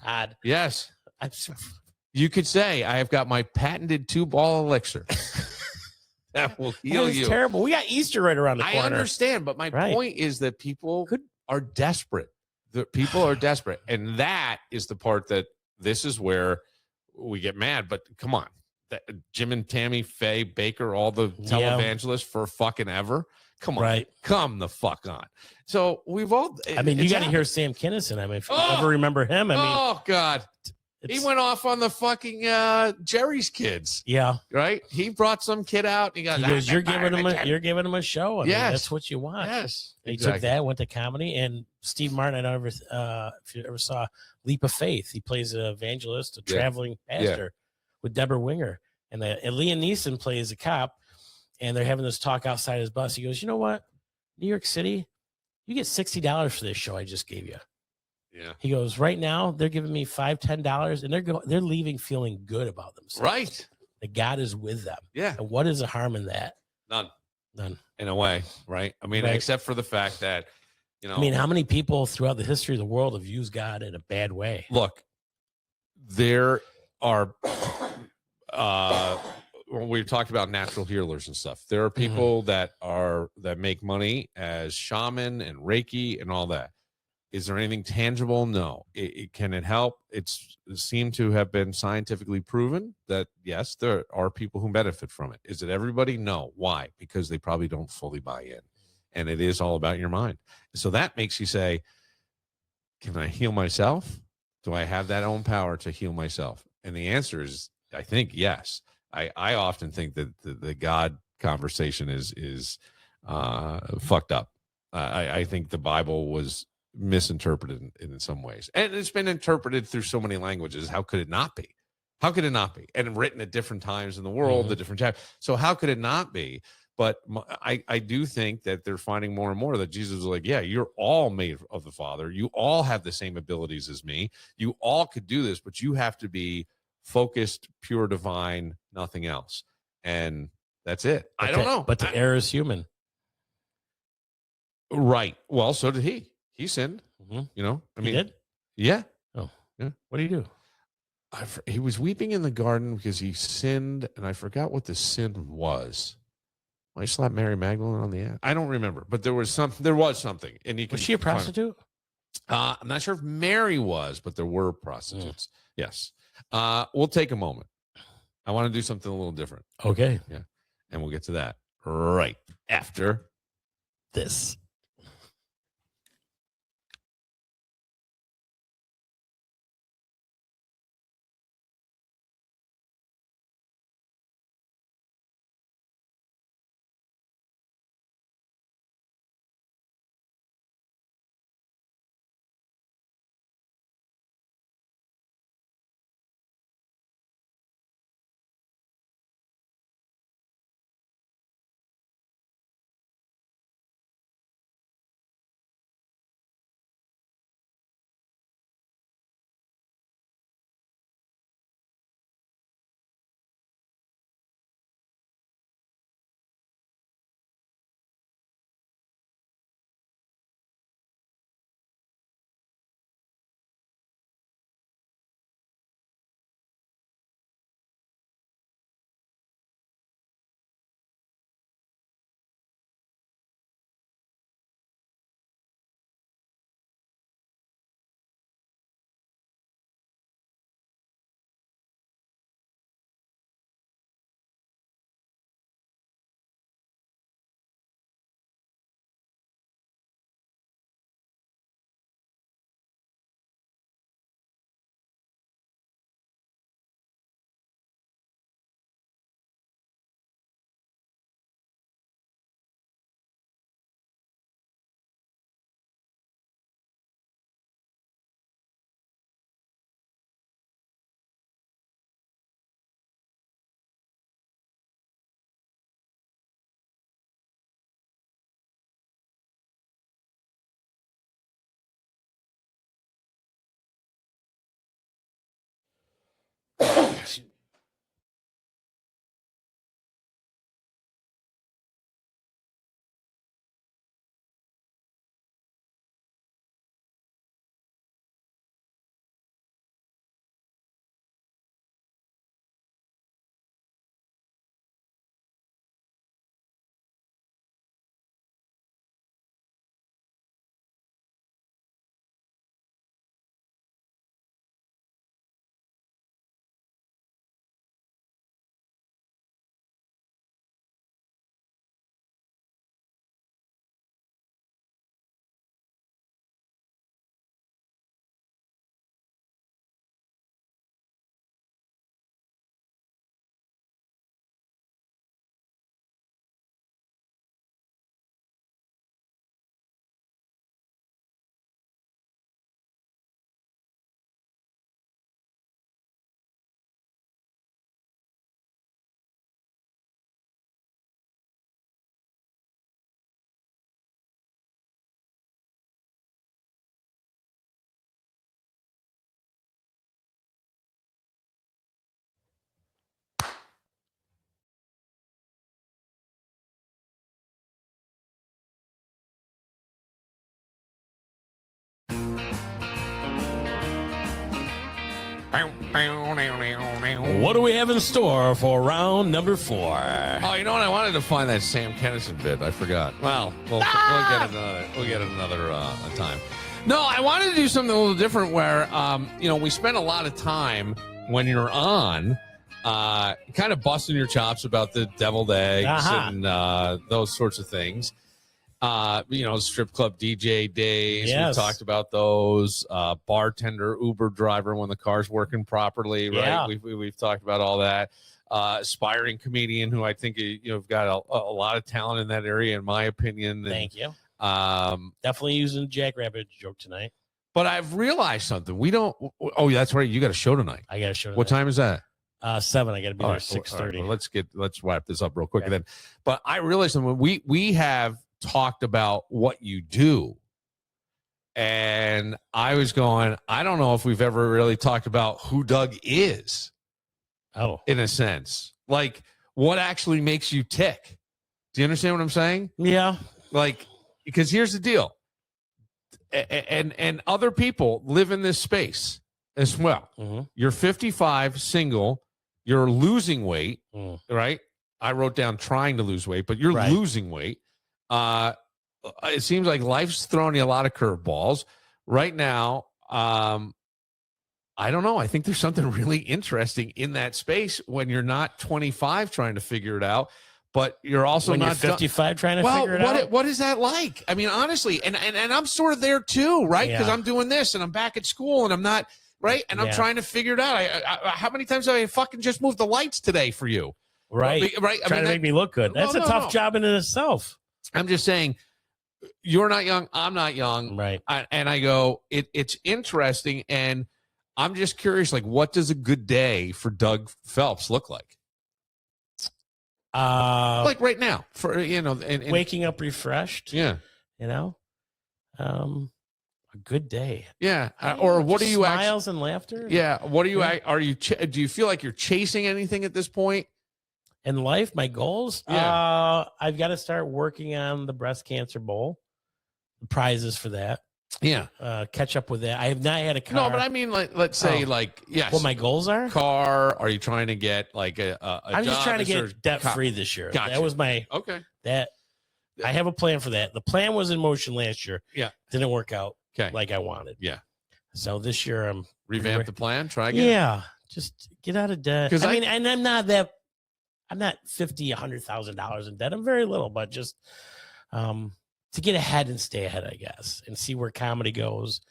God. Yes. You could say I have got my patented 2-ball elixir. That will heal you. Terrible. We got Easter right around the corner. I understand, but my point is that people are desperate. People are desperate, and that is the part that this is where we get mad. But come on. Jim and Tammy Faye Baker, all the televangelists for fucking ever. Come on, right? Come the fuck on. So we've all. I mean, you got to hear Sam Kinison. I mean, if you ever remember him, oh God, he went off on the fucking Jerry's Kids. Yeah, right. He brought some kid out. And he goes, you're giving him a show. I mean, that's what you want. Yes, he took that, went to comedy, and Steve Martin. I don't ever, if you ever saw Leap of Faith, he plays an evangelist, a traveling pastor. With Deborah Winger, and Liam Neeson plays a cop, and they're having this talk outside his bus. He goes, "You know what? New York City, you get $60 for this show I just gave you." Yeah. He goes, "Right now, they're giving me $5, $10, and they're leaving feeling good about themselves." Right. that God is with them. Yeah. And what is the harm in that? None. None. In a way, right? I mean, Right. except for the fact that, I mean, how many people throughout the history of the world have used God in a bad way? Look, there are we've talked about natural healers and stuff. There are people that make money as shaman and Reiki and all that. Is there anything tangible? No. Can it help? It seemed to have been scientifically proven that yes, there are people who benefit from it. Is it everybody? No. Why? Because they probably don't fully buy in, and it is all about your mind. So that makes you say, can I heal myself? Do I have that own power to heal myself? And the answer is, I think, yes. I often think that the God conversation is fucked up. I think the Bible was misinterpreted in some ways, and it's been interpreted through so many languages. How could it not be? How could it not be? And written at different times in the world, the different times. So how could it not be? But I do think that they're finding more and more that Jesus is like, yeah, you're all made of the Father. You all have the same abilities as me. You all could do this, but you have to be focused, pure, divine, nothing else. And that's it. I don't know. But the error is human. Right. Well, so did he. He sinned. I mean, he did? Yeah. Oh, yeah. What did he do? He was weeping in the garden because he sinned, and I forgot what the sin was. I slapped Mary Magdalene on the ass. I don't remember, but there was something, and was she a prostitute? I'm not sure if Mary was, but there were prostitutes. Yes. We'll take a moment. I want to do something a little different. Okay. Yeah. And we'll get to that right after this. What do we have in store for round number 4? Oh, you know what? I wanted to find that Sam Kennison bit. I forgot. Well, we'll get it another time. No, I wanted to do something a little different where, we spend a lot of time when you're on kind of busting your chops about the deviled eggs and those sorts of things. Strip club DJ days. Yes. We talked about those. Bartender, Uber driver when the car's working properly, right? Yeah. We've talked about all that. Aspiring comedian who I think you've got a lot of talent in that area, in my opinion. Thank you. Definitely using Jackrabbit joke tonight. But I've realized something. We don't. Oh, that's right. You got a show tonight. I got a show tonight. What time is that? 7. I got to be there 6:30. Well, let's wrap this up real quick then. But I realized something. We have talked about what you do, and I was going, I don't know if we've ever really talked about who Doug is. Oh, in a sense, like what actually makes you tick. Do you understand what I'm saying? Yeah. Like, because here's the deal, and other people live in this space as well. Mm-hmm. You're 55, single, you're losing weight, right? I wrote down trying to lose weight, but you're losing weight. It seems like life's throwing you a lot of curveballs right now. I don't know. I think there's something really interesting in that space when you're not 25 trying to figure it out, but you're also when not you're 55 trying to figure it out. What is that like? I mean, honestly, and I'm sort of there too, right? Because I'm doing this and I'm back at school and I'm not right, and I'm trying to figure it out. I how many times have I fucking just moved the lights today for you? Right. Trying to make me look good. That's a tough job in itself. I'm just saying, you're not young. I'm not young. Right. And I go, it's interesting. And I'm just curious, like, what does a good day for Doug Phelps look like? Like right now, for and waking up refreshed. Yeah. A good day. Yeah. Or what are you smiles and laughter? Yeah. What are you? Are you? Do you feel like you're chasing anything at this point in life? My goals. Yeah. I've got to start working on the breast cancer bowl. The prizes for that. Yeah. Catch up with that. I have not had a car. No, but I mean, like, let's say, yes. What my goals are? Car. Are you trying to get like a I'm just trying to get debt free this year. Gotcha. That was my That I have a plan for that. The plan was in motion last year. Yeah. Didn't work out like I wanted. Yeah. So this year I'm revamp the plan. Try again. Yeah. Just get out of debt. I mean, and I'm not $50,000, $100,000 in debt. I'm very little, but just to get ahead and stay ahead, I guess, and see where comedy goes.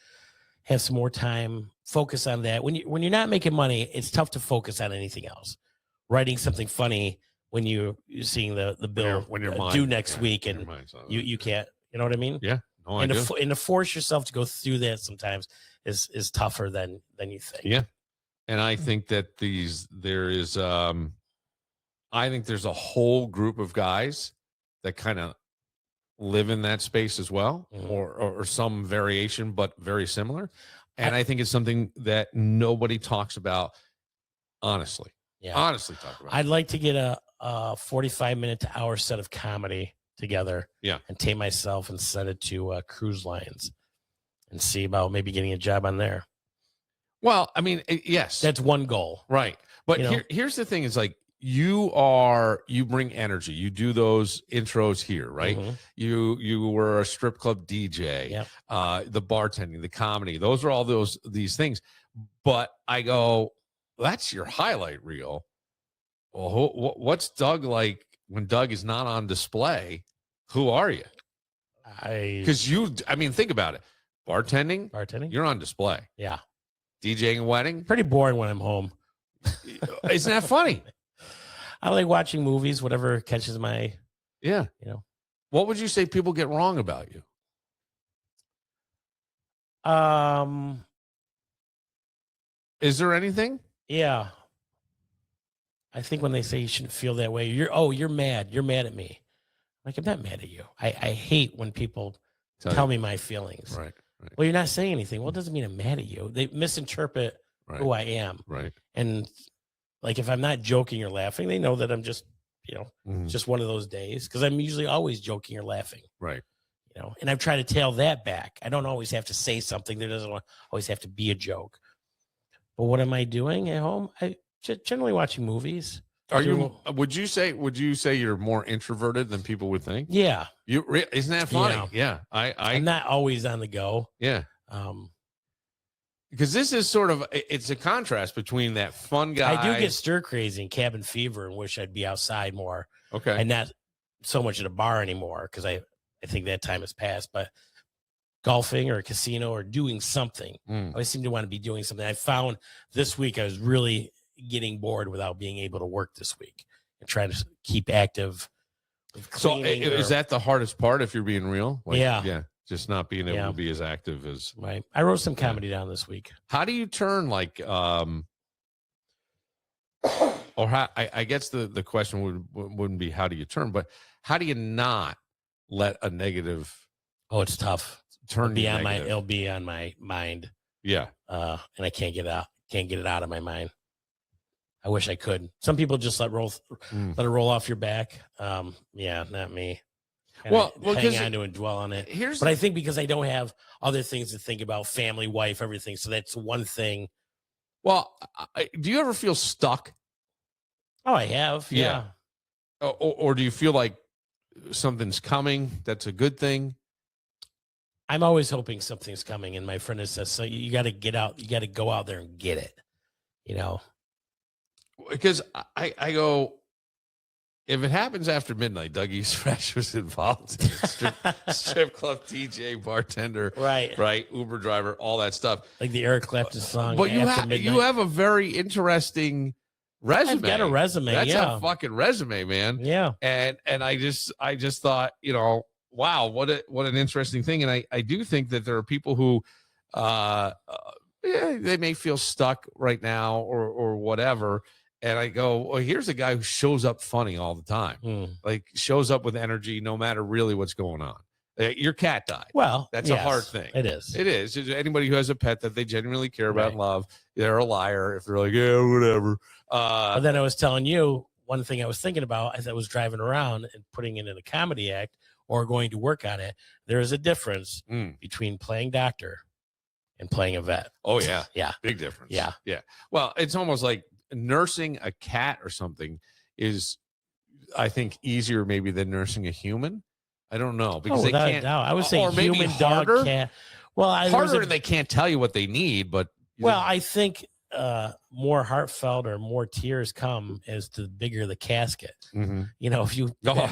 Have some more time, focus on that. When you're not making money, it's tough to focus on anything else. Writing something funny when you're seeing the bill when you're due next week, and you can't. You know what I mean? Yeah. No, and to force yourself to go through that sometimes is tougher than you think. Yeah. And I think that there's a whole group of guys that kind of live in that space as well, or some variation, but very similar. And I think it's something that nobody talks about honestly. Yeah. Honestly talk about. I'd like to get a 45-minute to hour set of comedy together. Yeah. And take myself and send it to cruise lines and see about maybe getting a job on there. Well, I mean, yes. That's one goal. Right. But here's the thing is like, you bring energy. You do those intros here, right? Mm-hmm. You were a strip club DJ, the bartending, the comedy. Those are all these things. But I go, that's your highlight reel. Well, what's Doug like when Doug is not on display? Who are you? Because think about it. Bartending, you're on display. Yeah. DJing a wedding, pretty boring when I'm home. Isn't that funny? I like watching movies, whatever catches my. Yeah. What would you say people get wrong about you? Is there anything? Yeah. I think when they say you shouldn't feel that way, you're mad. You're mad at me. Like, I'm not mad at you. I hate when people tell me my feelings. Right. Well, you're not saying anything. Well, it doesn't mean I'm mad at you. They misinterpret who I am. Right. And like, if I'm not joking or laughing, they know that I'm just, just one of those days, because I'm usually always joking or laughing. Right. And I've tried to tail that back. I don't always have to say something. There doesn't always have to be a joke. But what am I doing at home? I generally watching movies. Would you say you're more introverted than people would think? Yeah. Isn't that funny? Yeah. I'm not always on the go. Yeah. Because this is sort of, it's a contrast between that fun guy. I do get stir crazy and cabin fever and wish I'd be outside more. Okay. And not so much at a bar anymore, because I think that time has passed. But golfing or a casino or doing something. I always seem to want to be doing something. I found this week I was really getting bored without being able to work this week and trying to keep active. So is that the hardest part if you're being real? Yeah. Just not being able to be as active as. Right. I wrote some comedy down this week. How do you turn or how, I guess the question wouldn't be how do you turn, but how do you not let a negative. Oh, it's tough. It'll be on my mind. Yeah. And I can't get it out of my mind. I wish I could. Some people just let it roll off your back. Yeah, not me. Well, hang on to and dwell on it. But I think because I don't have other things to think about, family, wife, everything. So that's one thing. Well, do you ever feel stuck? Oh, I have. Yeah. Or do you feel like something's coming? That's a good thing. I'm always hoping something's coming. And my friend has said, so you got to get out. You got to go out there and get it. Because I go, if it happens after midnight, Dougie's Fresh was involved. Strip club, DJ, bartender, right, Uber driver, all that stuff. Like the Eric Clapton song. But you have a very interesting resume. I've got a resume. That's a fucking resume, man. Yeah. And I just thought, wow, what an interesting thing. And I do think that there are people who, they may feel stuck right now or whatever. And I go, well, here's a guy who shows up funny all the time, like shows up with energy, no matter really what's going on. Your cat died. Well, that's a hard thing. It is. It is. Anybody who has a pet that they genuinely care about and love, they're a liar if they're like, yeah, whatever. But then I was telling you one thing I was thinking about as I was driving around and putting it in a comedy act or going to work on it. There is a difference between playing doctor and playing a vet. Oh, yeah. Yeah. Big difference. Yeah. Yeah. Well, it's almost like nursing a cat or something is, I think, easier maybe than nursing a human. I don't know, because they can't. I would say human, dog, cat. Well, harder, and they can't tell you what they need. But I think more heartfelt or more tears come as the bigger the casket. If you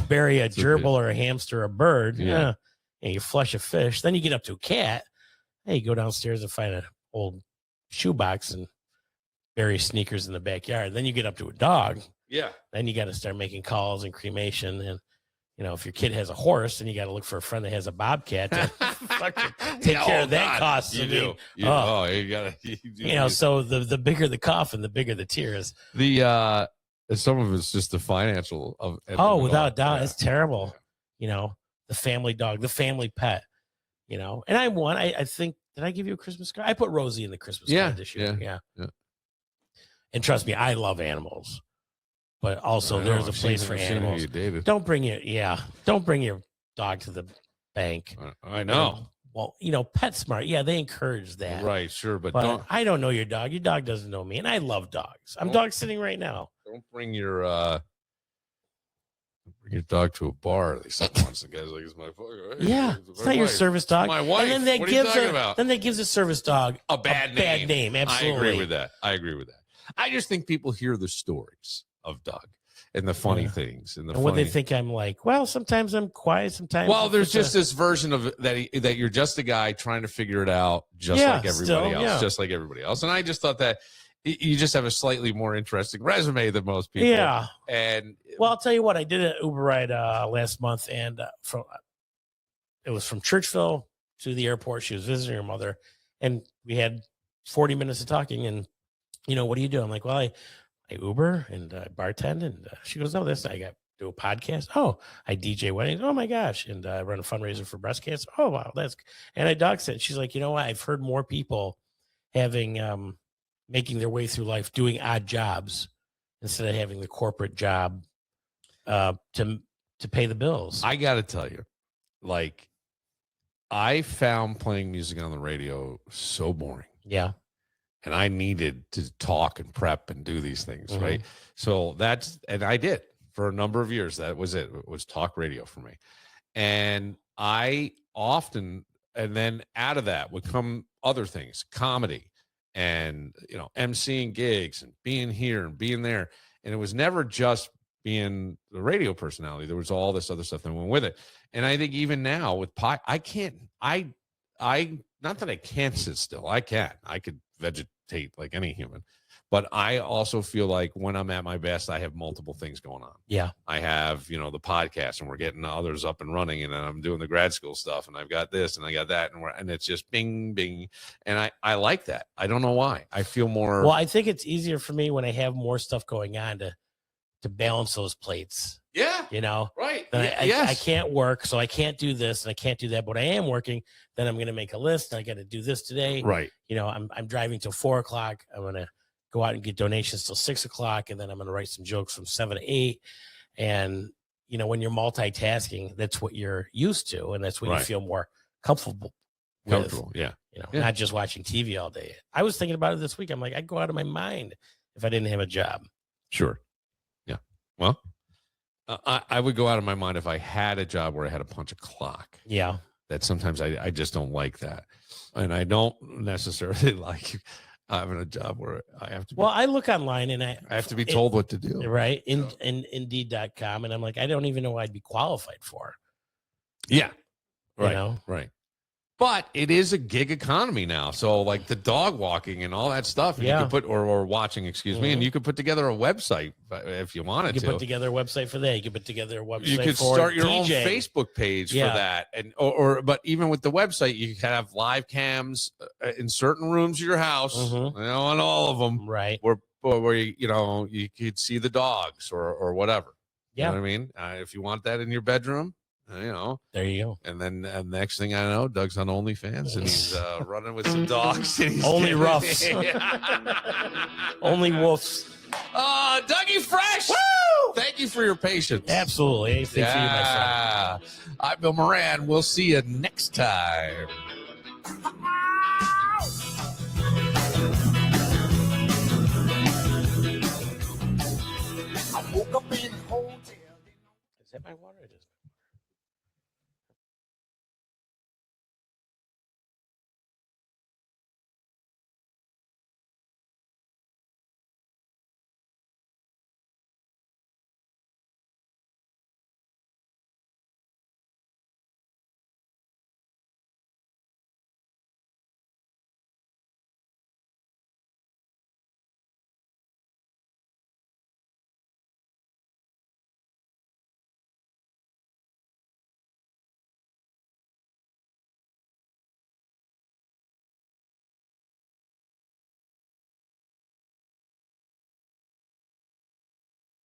bury a gerbil or a hamster or a bird, and you flush a fish, then you get up to a cat. Hey, you go downstairs and find an old shoebox and bury sneakers in the backyard. Then you get up to a dog. Yeah. Then you got to start making calls and cremation. And, if your kid has a horse, then you got to look for a friend that has a bobcat to take care of that cost. You do. You got to. So the bigger the coffin, the bigger the tears. Some of it's just the financial of. Without a doubt, it's terrible. The family dog, the family pet. And I think, did I give you a Christmas card? I put Rosie in the Christmas card this year. Yeah. And trust me, I love animals, but also there's a place for animals. Don't bring your dog to the bank. I know. Well, PetSmart, they encourage that. Right, sure, but I don't know your dog. Your dog doesn't know me, and I love dogs. I'm dog sitting right now. Don't bring your dog to a bar. They said once the guy's like, "It's my fucker." Yeah, it's not your service dog. My wife. And then what are you talking about? Then that gives a service dog a bad name. Absolutely, I agree with that. I just think people hear the stories of Doug and the funny things and what they think I'm like. Well, sometimes I'm quiet. Sometimes. Well, there's just this version of that you're just a guy trying to figure it out, just like everybody else. Yeah. Just like everybody else. And I just thought that you just have a slightly more interesting resume than most people. Yeah. And I'll tell you what. I did an Uber ride last month, and it was from Churchville to the airport. She was visiting her mother, and we had 40 minutes of talking. And what do you do? I'm like, well, I Uber and bartend. And she goes, no, I got do a podcast. Oh, I DJ weddings. Oh my gosh. And I run a fundraiser for breast cancer. Oh, wow. And I dog sit. She's like, you know what? I've heard more people having, making their way through life, doing odd jobs instead of having the corporate job to pay the bills. I got to tell you, I found playing music on the radio so boring. Yeah. and I needed to talk and prep and do these things, Mm-hmm. right? So and I did for a number of years. That was it. It was talk radio for me. And I often, and then out of that would come other things, comedy and, emceeing gigs and being here and being there. And it was never just being the radio personality. There was all this other stuff that went with it. And I think even now with not that I can't sit still. I could vegetate like any human, but I also feel like when I'm at my best, I have multiple things going on. Yeah. I have, the podcast, and we're getting others up and running, and I'm doing the grad school stuff, and I've got this and I got that. And it's just bing, bing. And I like that. I don't know why. I feel more. Well, I think it's easier for me when I have more stuff going on to balance those plates. Yeah. Right. Then I can't work, so I can't do this and I can't do that. But I am working. Then I'm going to make a list. I got to do this today. Right. I'm driving till 4:00. I'm going to go out and get donations till 6:00, and then I'm going to write some jokes from 7 to 8. And when you're multitasking, that's what you're used to, and that's what you feel more comfortable. Yeah. Not just watching TV all day. I was thinking about it this week. I'm like, I'd go out of my mind if I didn't have a job. Sure. Yeah. Well, I would go out of my mind if I had a job where I had to punch a clock. Yeah. That sometimes I just don't like that. And I don't necessarily like having a job where I have to. Well, I look online and I have to be told what to do. Right. In Indeed.com. And I'm like, I don't even know I'd be qualified for. Yeah. Right. Right. But it is a gig economy now. So like the dog walking and all that stuff, you could put, or watching, excuse me, and you could put together a website if you wanted to. You could put together a website for that. You could put together a website. You could start your own Facebook page for that. And, but even with the website, you could have live cams in certain rooms of your house, on all of them. Right. Where you could see the dogs or whatever. Yeah. You know what I mean? If you want that in your bedroom, there you go. And then next thing I know, Doug's on OnlyFans and he's running with some dogs. And he's only roughs. Only wolves. Dougie Fresh. Woo! Thank you for your patience. Absolutely. Anything for you, my friend. I'm Bill Moran. We'll see you next time. Is that my water?